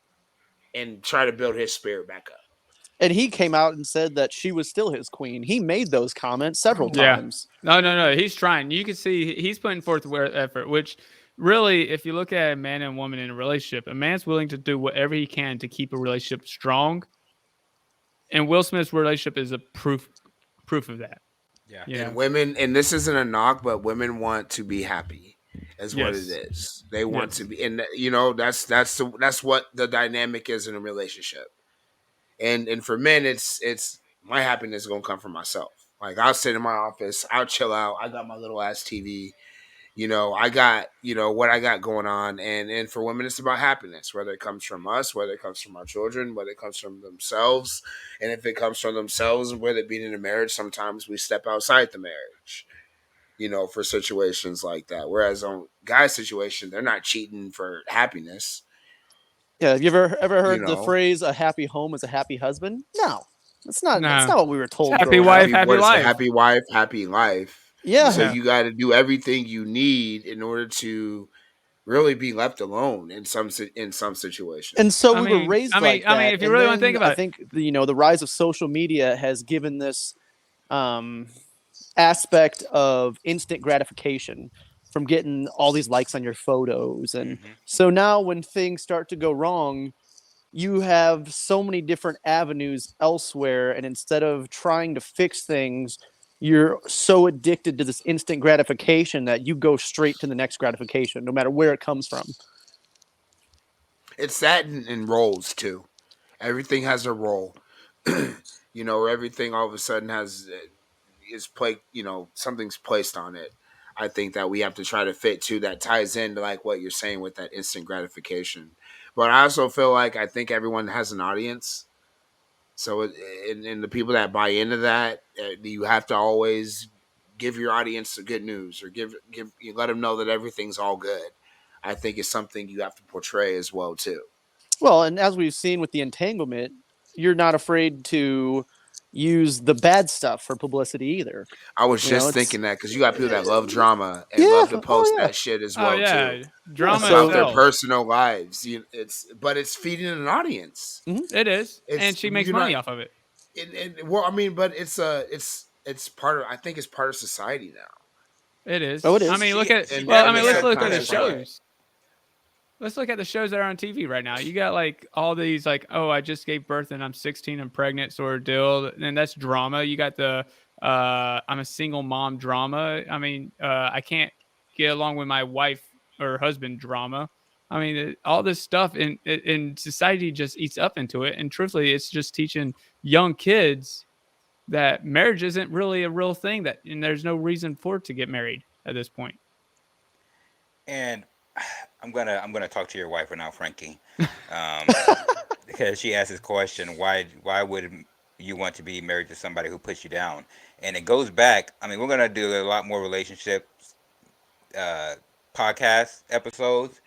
try to build his spirit back up. And he came out and said that she was still his queen. He made those comments several Yeah. times. No. He's trying. You can see he's putting forth effort, which really, if you look at a man and woman in a relationship, a man's willing to do whatever he can to keep a relationship strong. And Will Smith's relationship is a proof of that. Yeah. You know? And women, and this isn't a knock, but women want to be happy, is what it Yes. is. They want Yes. to be, and that's what the dynamic is in a relationship. And for men, it's my happiness is gonna come from myself. Like I'll sit in my office, I'll chill out. I got my little ass TV. I got, what I got going on. And for women, it's about happiness, whether it comes from us, whether it comes from our children, whether it comes from themselves. And if it comes from themselves, whether it be in a marriage, sometimes we step outside the marriage, for situations like that. Whereas on guys' situation, they're not cheating for happiness. Yeah, have you ever heard the know. phrase "a happy home is a happy husband"? No, that's not. That's No. not what we were told. Happy growing wife, up. happy what is life. a happy wife, happy life. Yeah. So Yeah. you got to do everything you need in order to really be left alone in some situations. And so I we were mean- raised I mean- like I mean, that. if you And really wanna then think about I it. think the rise of social media has given this aspect of instant gratification from getting all these likes on your photos. And so now when things start to go wrong, you have so many different avenues elsewhere. And instead of trying to fix things, you're so addicted to this instant gratification that you go straight to the next gratification, no matter where it comes from. It's that in roles too. Everything has a role. Everything all of a sudden something's placed on it. I think that we have to try to fit too that ties into like what you're saying with that instant gratification. But I also feel like I think everyone has an audience. So, and the people that buy into that, you have to always give your audience the good news, or you let them know that everything's all good. I think it's something you have to portray as well too. Well, and as we've seen with the entanglement, you're not afraid to use the bad stuff for publicity either. I was You know, just it's thinking that because you got people that love drama and yeah, love to post oh yeah, that shit as Oh well yeah, too drama so about their sells. personal lives. But it's feeding an audience. It is, and It's she makes you're money not. off of it. Well, I mean, but it's part of. I think it's part of society now. It oh, is. it I is. mean, She look at she well, I definitely mean, In a let's has look at the put it subconscious right. way. shows. Let's look at the shows that are on TV right now. You got like all these like, oh, I just gave birth and I'm 16 and pregnant sort of deal, and that's drama. You got the I'm a single mom drama. I mean, I can't get along with my wife or husband drama. I mean, all this stuff in society just eats up into it. And truthfully, it's just teaching young kids that marriage isn't really a real thing. That and there's no reason for it to get married at this point. And I'm gonna talk to your wife right now, Frankie, um, because she asked this question: why would you want to be married to somebody who puts you down? And it goes back. I mean, we're gonna do a lot more relationship uh, podcast episodes.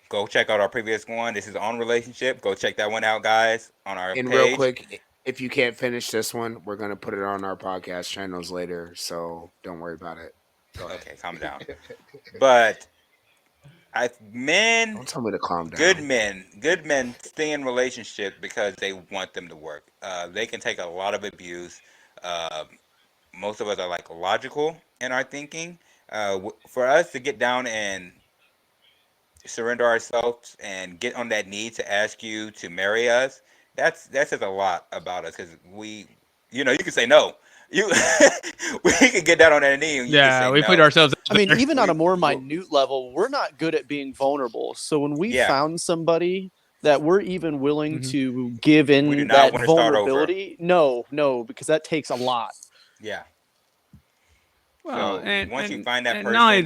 Go check out our previous one. This is on relationship. Go check that one out, guys, on our And real page. quick, if you can't finish this one, we're gonna put it on our podcast channels later. So don't worry about it. Go ahead. Okay, calm down. But men, Don't tell me to calm good down. men, good men stay in relationships because they want them to work. They can take a lot of abuse. Uh, Most of us are like logical in our thinking. For us to get down and surrender ourselves and get on that knee to ask you to marry us, that says a lot about us because you can say no. You, we can get down on that knee and you can Yeah, say we put no. ourselves I out mean, there. even on We, a more we minute level, we're not good at being vulnerable. So when we yeah, found somebody that we're even willing Mhm. to give we do in not that want to start over. vulnerability, no, because that takes a lot. Yeah. Well, So once you find that and not only person, you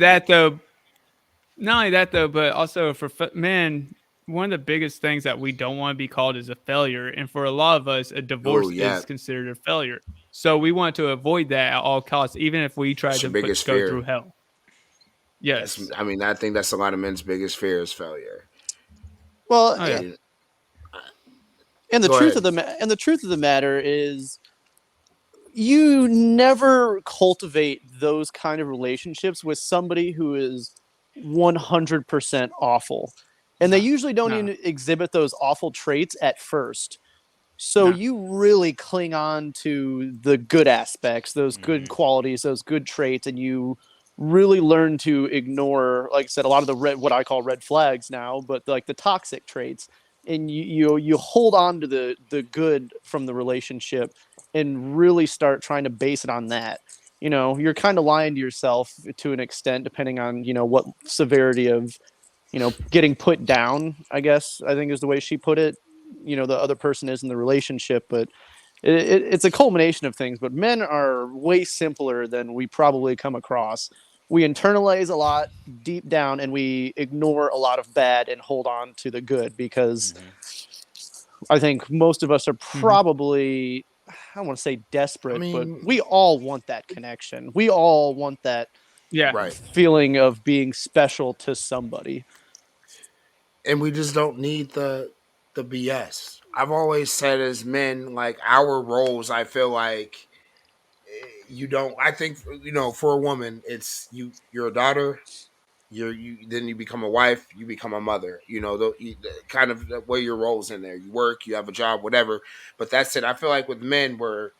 that though, but also for men, one of the biggest things that we don't want to be called is a failure, and for a lot of us, a Oh divorce yeah, is considered a failure. So we want to avoid that at all costs, even if we try that's your to biggest go through fear. hell. That's Yes. I mean, I think that's a lot of men's biggest fear is failure. Well, Oh yeah. And and the go truth ahead. of the truth of the matter is, you never cultivate those kind of relationships with somebody who is 100% awful. And they No. usually don't No. even exhibit those awful traits at first. So No. you really cling on to the good aspects, those good hmm qualities, those good traits, and you really learn to ignore, like I said, a lot of the what I call red flags now, but like the toxic traits. And you hold on to the good from the relationship and really start trying to base it on that. You know, you're kind of lying to yourself to an extent, depending on, what severity of, getting put down, I think is the way she put it, the other person is in the relationship. But it's a culmination of things. But men are way simpler than we probably come across. We internalize a lot deep down, and we ignore a lot of bad and hold on to the good, because hmm I think most of us are Mhm. probably, I don't want to say I desperate, but mean, we all want that connection. We all want that Yeah. right. feeling of being special to somebody. And we just don't need the BS. I've always said as men, like our roles, I feel like you don't. I think for a woman, it's you're a daughter. Then you become a wife. You become a mother. Kind of the way your roles in there. You work. You have a job. Whatever. But that's it. I feel like with men, we're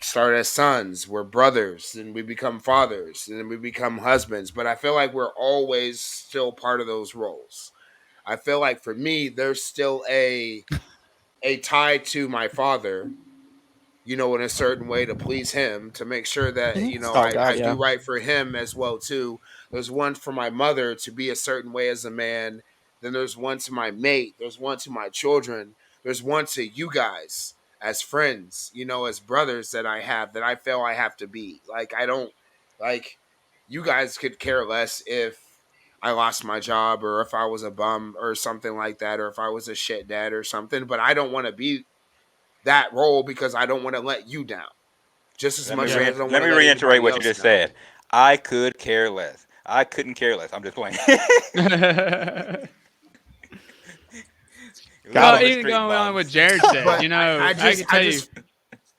start as sons, we're brothers, and we become fathers, and then we become husbands. But I feel like we're always still part of those roles. I feel like for me, there's still a tie to my father, in a certain way to please him, to make sure that, Mhm. Oh God, I yeah. do right for him as well too. There's one for my mother to be a certain way as a man. Then there's one to my mate. There's one to my children. There's one to you guys as friends, as brothers that I have that I feel I have to be. Like I don't like you guys could care less if I lost my job, or if I was a bum or something like that, or if I was a shit dad or something. But I don't want to be that role because I don't want to let you down. Just as Let me much as I don't let want me to let reiterate anybody what you else just down. said. I could care less. I couldn't care less. I'm just playing. Got Well, On the him. even street going on what bums. Jared said, But you know, I could tell you,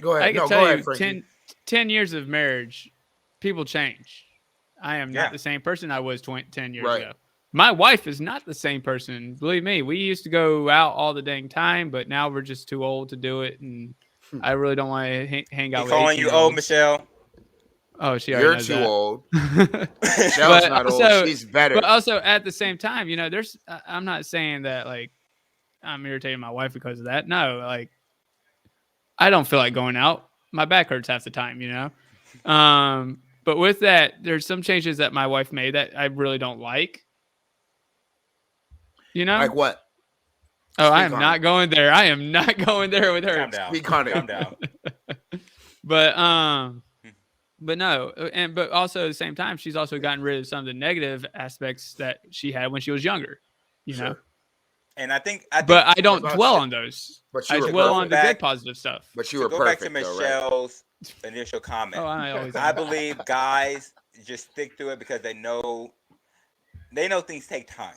go ahead. I could No, tell go you ahead, Frankie. 10 years of marriage, people change. I am Yeah. not the same person I was 10 years Right. ago. My wife is not the same person. Believe me, we used to go out all the dang time, but now we're just too old to do it. And I really don't want to hang He out with calling you old, 18-year-olds. Michelle. Oh, she already You're knows too that. old. Michelle's but not old. also, She's better. but also at the same time, you know, I'm not saying that like I'm irritating my wife because of that. No, like I don't feel like going out. My back hurts half the time, you know. But with that, there's some changes that my wife made that I really don't like. You know? Like what? Oh, I Speak am on not it. going there. I am not going there with her. Calm down. Speak on it. Calm down. But no, but also at the same time, she's also gotten rid of some of the negative aspects that she had when she was younger. You know? Sure. And I think But I don't about dwell you? on those. But I you were dwell perfect. on the Back- good positive stuff. But you to were go back to perfect, though, right? Michelle's initial comment. Oh, I always I am. believe guys just stick to it because they know things take time.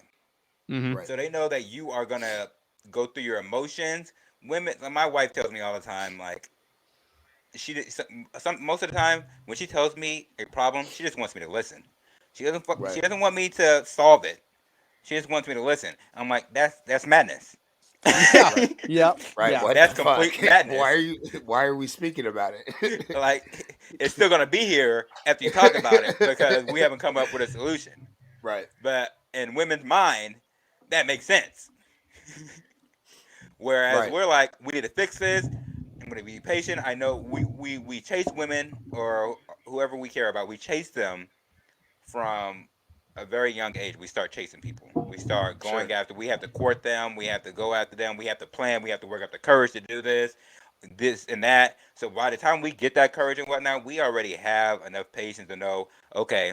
Mhm. Right. So they know that you are gonna go through your emotions. Women, my wife tells me all the time, like most of the time when she tells me a problem, she just wants me to listen. She doesn't Right. she doesn't want me to solve it. She just wants me to listen. I'm like, that's madness. Yeah. Yep. Right. Yeah. What That's the complete fuck? madness. Why are we speaking about it? Like, it's still gonna be here after you talk about it because we haven't come up with a solution. Right. But in women's mind, that makes sense. Whereas Right. we're like, we need to fix this. I'm gonna be patient. I know we chase women or whoever we care about. We chase them from a very young age. We start chasing people. We start going Sure. after. We have to court them. We have to go after them. We have to plan. We have to work up the courage to do this and that. So by the time we get that courage and whatnot, we already have enough patience to know, okay,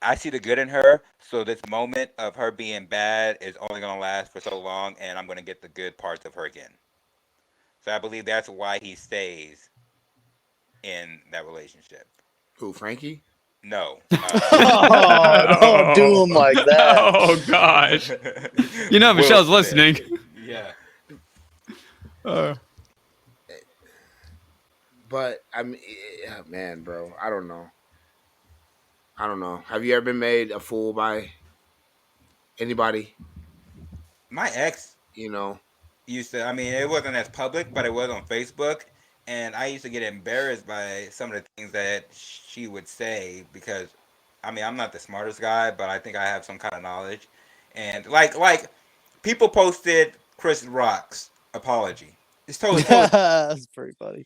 I see the good in her. So this moment of her being bad is only gonna last for so long, and I'm gonna get the good parts of her again. So I believe that's why he stays in that relationship. Who, Frankie? No. Oh, don't do him like that. Oh gosh. You know Will Michelle's Smith. listening. Yeah. But I mean, yeah, man, bro, I don't know. Have you ever been made a fool by anybody? My ex You know, used to, I mean, it wasn't as public, but it was on Facebook. And I used to get embarrassed by some of the things that she would say because, I mean, I'm not the smartest guy, but I think I have some kind of knowledge. And like people posted Chris Rock's apology. It's totally. That's pretty funny.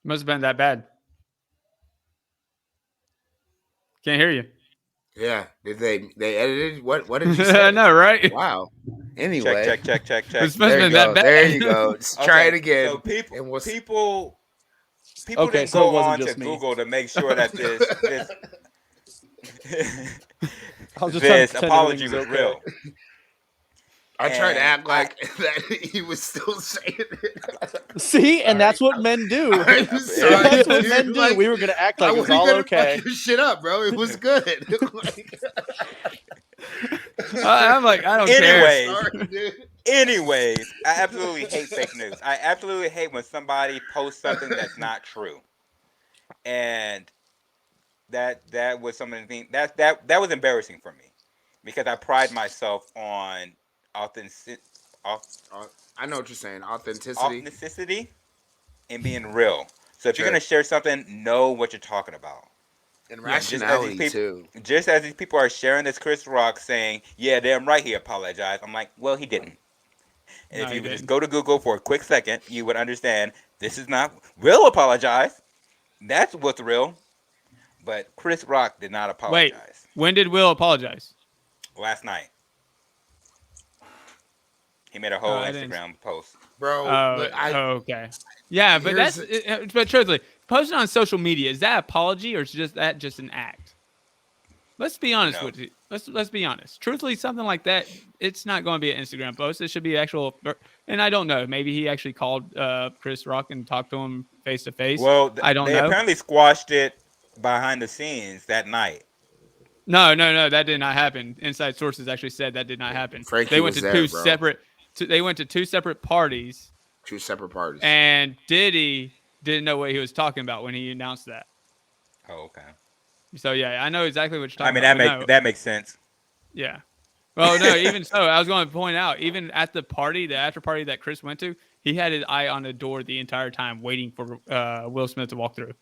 Must have been that bad. Can't hear you. yeah. Did they edited? What did you say? I know, right? Wow. Anyway, check. This must There have you been that go. bad. There you go. Let's try it Okay, again. So And we'll people Okay, didn't so it go wasn't on to just me. Google to make sure that this I was just trying this to pretend apology everything was okay. real. I tried to And act like that he was still saying it. See, and that's what men do. I'm sorry, That's what dude. men do. Like, We were gonna act like I it was wasn't all gonna okay. fuck your shit up, bro. It was good. I'm like, I don't Anyways. care. Sorry, dude. Anyways, I absolutely hate fake news. I absolutely hate when somebody posts something that's not true. And that was some of the things that was embarrassing for me because I pride myself on authenticity I know what you're saying. Authenticity. authenticity and being real. So if you're Sure. gonna share something, know what you're talking about. And Yeah, just as rationality these too. Just as these people are sharing this Chris Rock saying, "Yeah, damn right he apologized." I'm like, well, he didn't. And No, if he you would just didn't. go to Google for a quick second, you would understand this is not Will apologize. That's what's real. But Chris Rock did not Wait, apologize. when did Will apologize? Last night. He made a whole I didn't- Instagram post. Bro, Oh, but okay. Yeah, but Here's but truthfully, posting on social media, is that apology or is just an act? Let's be honest No. with you. Let's be honest. Truthfully, something like that, it's not going to be an Instagram post. It should be actual. And I don't know. Maybe he actually called Chris Rock and talked to him face to face. Well, I don't they know. apparently squashed it behind the scenes that night. No, that did not happen. Inside sources actually said that did not happen. Frankie They went was to there, two bro. separate. They went to two separate parties, 2 separate parties. and Diddy didn't know what he was talking about when he announced that. Oh, okay. So yeah, I know exactly what you're talking I mean, about. that makes sense. Yeah. Well, no, even so, I was going to point out, even at the party, the after party that Chris went to, he had his eye on the door the entire time, waiting for Will Smith to walk through.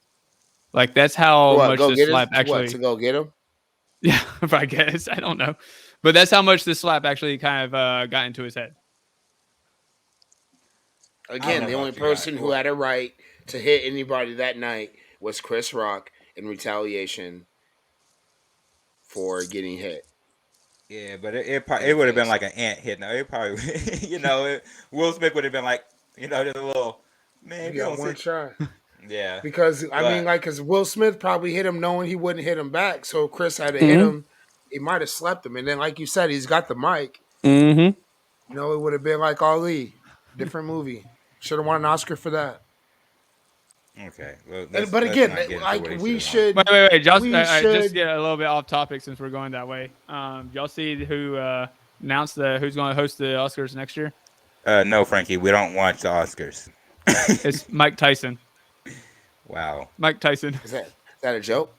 Like that's how much go the get slap him? actually. What, to go get him? Yeah, if I guess, I don't know, but that's how much the slap actually kind of got into his head. Again, know the only about you guys. person who had a right to hit anybody that night was Chris Rock in retaliation for getting hit. Yeah, but it would have been like an ant hit. No, it probably, Will Smith would have been like, just a little, man. You got one shot. Yeah. Because, because Will Smith probably hit him knowing he wouldn't hit him back. So Chris had to hit him. He might have slept him. And then, like you said, he's got the mic. Mm-hmm. It would have been like Ali. Different movie. Should have won an Oscar for that. Okay. Well, But again, like we should. Wait. Just we just should- get a little bit off topic since we're going that way. Y'all see who announced who's going to host the Oscars next year? No, Frankie, we don't watch the Oscars. It's Mike Tyson. Wow. Mike Tyson. Is that a joke?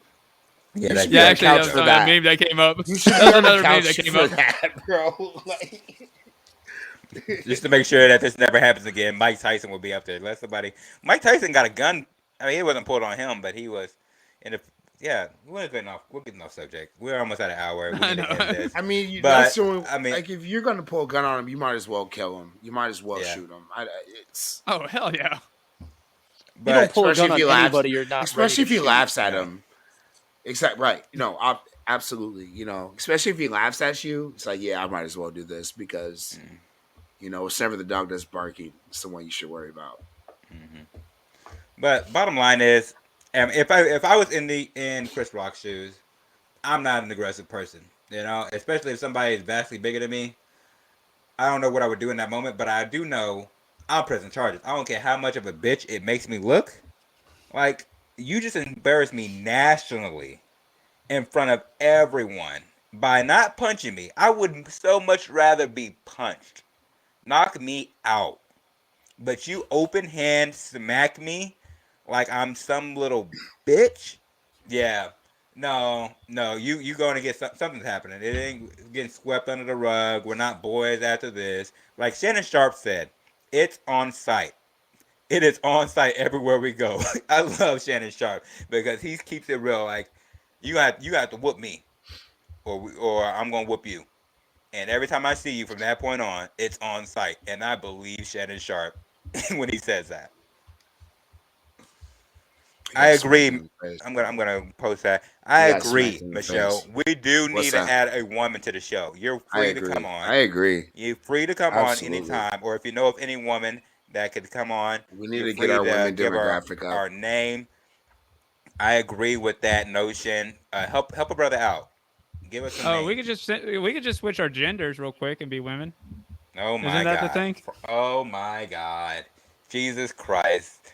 Yeah, You that, should Yeah, be on actually, couch that was for a that. meme that came up. You should That be was on the another meme couch that came for up. that, bro. Like, just to make sure that this never happens again, Mike Tyson will be up there. Let somebody. Mike Tyson got a gun. I mean, it wasn't pulled on him, but he was in a. Yeah, we're getting off subject. We're almost at an hour. We I need to know. end this. I mean, But, that's the only, I mean- like if you're gonna pull a gun on him, you might as well kill him. You might as well Yeah. shoot him. It's Oh hell yeah! You But don't pull a especially gun if he on laughs- anybody you're not. especially if ready he to laughs shoot. at him. Exactly right. Absolutely. Especially if he laughs at you, it's like, yeah, I might as well do this because, it's never the dog that's barking. It's the one you should worry about. But bottom line is, if I was in Chris Rock's shoes, I'm not an aggressive person. Especially if somebody is vastly bigger than me. I don't know what I would do in that moment, but I do know I'm pressing charges. I don't care how much of a bitch it makes me look. Like, you just embarrassed me nationally in front of everyone by not punching me. I would so much rather be punched. Knock me out. But you open hand smack me like I'm some little bitch? Yeah. No, you going to get something's happening. It ain't getting swept under the rug. We're not boys after this. Like Shannon Sharp said, it's on site. It is on site everywhere we go. I love Shannon Sharp because he keeps it real. Like you have to whoop me, or I'm gonna whoop you. And every time I see you from that point on, it's on site. And I believe Shannon Sharp when he says that. I agree. I'm gonna post that. I got agree, smacked in the Michelle. face. We do What's need to that? add a woman to the show. You're I free agree. to come on. I agree. You're free to come Absolutely. on anytime, or if you know of any woman that could come on, We need you're to get free our women give demographic up. our name. I agree with that notion. Help a brother out. Give us some Oh, names. we could just switch our genders real quick and be women. Oh my Isn't that the God. thing? Oh my God. Jesus Christ.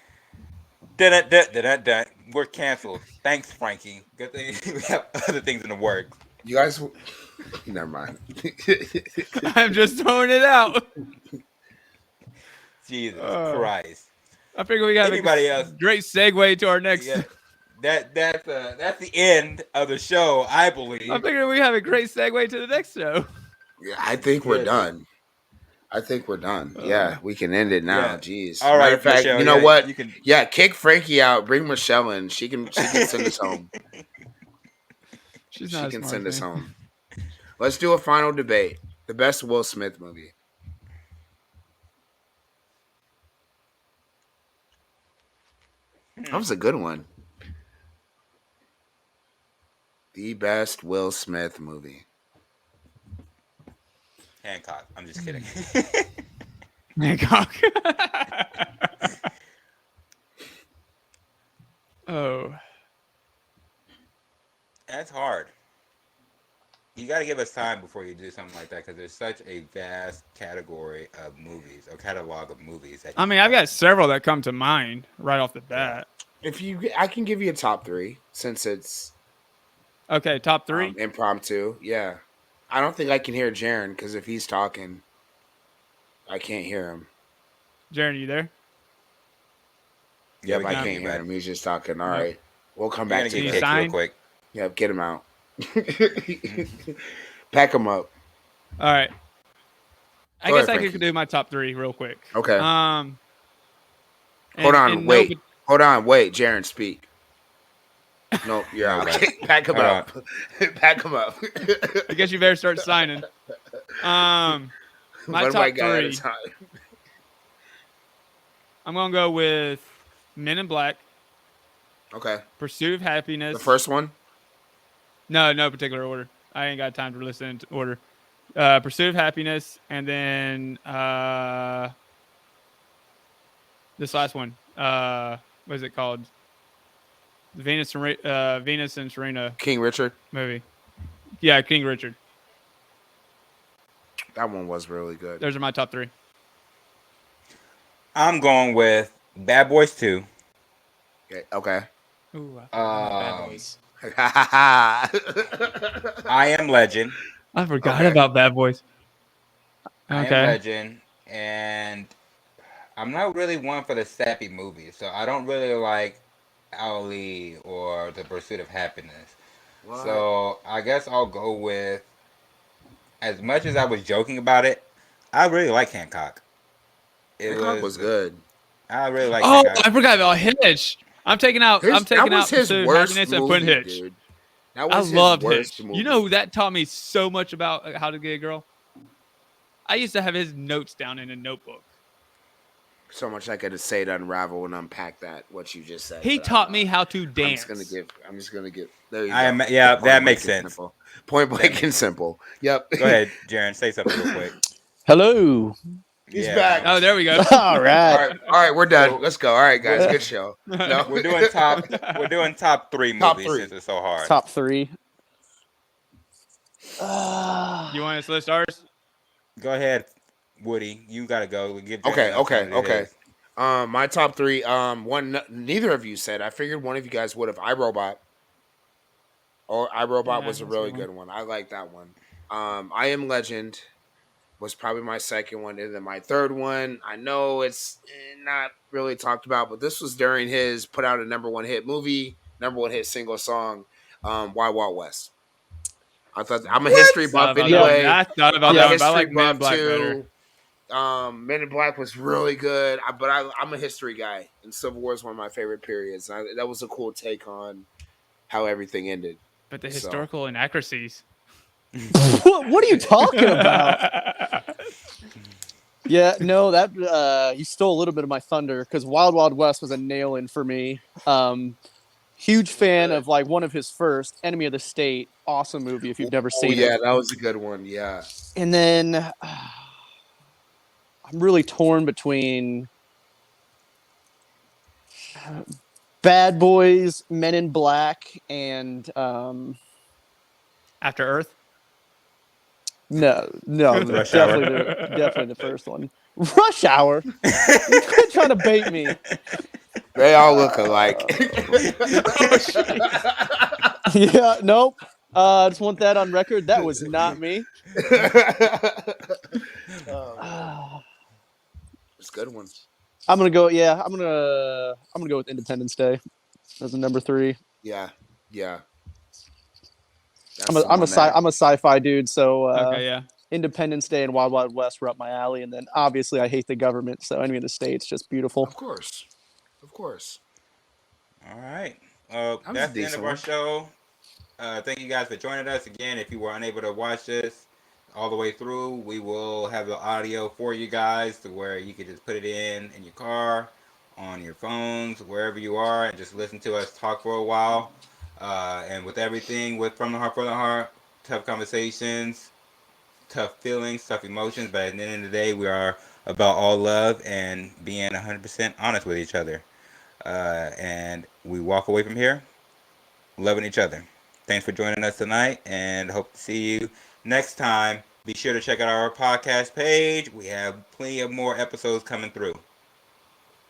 Dun, dun, dun, dun, dun. We're canceled. Thanks, Frankie. Good thing we have other things in the works. You guys, never mind. I'm just throwing it out. Jesus Oh. Christ. I figure we got Anybody a else? great segue to our next. Yeah. That's the end of the show, I believe. I figured we have a great segue to the next show. Yeah, I think we're Good. done. Yeah, we can end it now. Yeah. Jeez. All right, Matter of fact, Michelle, you know yeah, what? you can- Yeah, kick Frankie out. Bring Michelle in. She can send us home. She's She not as can smart send as us me. home. Let's do a final debate. The best Will Smith movie. That was a good one. The best Will Smith movie. Hancock. I'm just kidding. Hancock. got to give us time before you do something like that because there's such a vast category of movies or catalog of movies that. I mean, I've got several that come to mind right off the bat. I can give you a top 3 since it's Okay, top 3. impromptu. Yeah, I don't think I can hear Jaren because if he's talking, I can't hear him. Jaren, you there? Yep, we I can can't you hear back. him. He's just talking. All Yep. right, we'll come You're back gonna to get you that. kicked real sign? quick. Yep, get him out. Pack him up. All right. I Go guess ahead, I could Frankie. do my top 3 real quick. Okay. And- Hold on, and wait. Hold on, wait. Jaren, speak. Nope, you're No, out. buddy. Pack him Hold up. Pack him up. I guess you better start signing. My One top white guy at a 3. time. I'm gonna go with Men in Black, Okay. Pursuit of Happiness. The first one? No particular order. I ain't got time to listen to order. Pursuit of Happiness, and then this last one. What is it called? The Venus and Serena King Richard. movie. Yeah, King Richard. That one was really good. Those are my top 3. I'm going with Bad Boys 2. Okay. Ooh, Bad Um, Boys. I Am Legend. I forgot okay. about Bad Boys. I Am Okay. Legend, and I'm not really one for the sappy movies, so I don't really like Ali or The Pursuit of Happiness. What? So I guess I'll go with. As much as I was joking about it, I really like Hancock. Hancock was good. I really like Oh, Hancock. I forgot about Hitch. I'm taking out That was his Pursuit of worst Happiness and putting movie, Hitch. dude. That I was his loved worst Hitch. movie. You know, that taught me so much about how to get a girl. I used to have his notes down in a notebook. So much I could say to unravel and unpack that, what you just said. He but taught I'm me not. how to I'm dance. just gonna give. There you I go. am. Yeah, Point that blank makes and sense. simple. Point blank and simple. Yep. Go ahead, Jaren. Say something real quick. Hello. He's Yeah. back. Oh, there we go. All All right. right, we're done. Let's go. All right, guys, good show. No, We're doing top. We're doing top 3 movies Top 3. since it's so hard. Top 3. You want us to list ours? Go ahead, Woody. You gotta go. We give Jaren Okay, enough okay, time to do okay. his. My top 3. One neither of you said. I figured one of you guys would have. iRobot. Or iRobot Yeah, was a that's a really good good one. I like that one. I Am Legend was probably my second one, and then my third one. I know it's not really talked about, but this was during his put out a #1 hit movie, #1 hit single song, Wild Wild West. I thought I'm a history buff Thought about anyway. that one. I thought about I'm that a one, but I history like Men in buff Black better. too. Men in Black was really good, but I'm a history guy, and Civil War is one of my favorite periods. That was a cool take on how everything ended. But the So. historical inaccuracies. What are you talking about? Yeah, no, that you stole a little bit of my thunder because Wild Wild West was a nail in for me. Huge fan of like one of his first, Enemy of the State. Awesome movie if you've never Oh seen yeah, it. that was a good one. Yeah. And then I'm really torn between Bad Boys, Men in Black, and After Earth? no, Rush definitely the first one. Rush Hour. You quit trying to bait me. They all look alike. Yeah, nope. I just want that on record. That was not me. It's good ones. I'm gonna go. Yeah, I'm gonna go with Independence Day as a number 3. Yeah. I'm a sci-fi dude, so Okay, yeah. Independence Day and Wild Wild West were up my alley, and then obviously I hate the government, so Enemy of the State's just beautiful. Of course. All right. was That's a the end decent of our one. show. Thank you guys for joining us again. If you were unable to watch this all the way through, we will have the audio for you guys to where you can just put it in your car, on your phones, wherever you are, and just listen to us talk for a while. And with everything, with From the Heart for the Heart, tough conversations, tough feelings, tough emotions, but at the end of the day, we are about all love and being 100% honest with each other. And we walk away from here loving each other. Thanks for joining us tonight, and hope to see you next time. Be sure to check out our podcast page. We have plenty of more episodes coming through.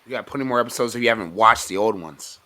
You got plenty more episodes if you haven't watched the old ones.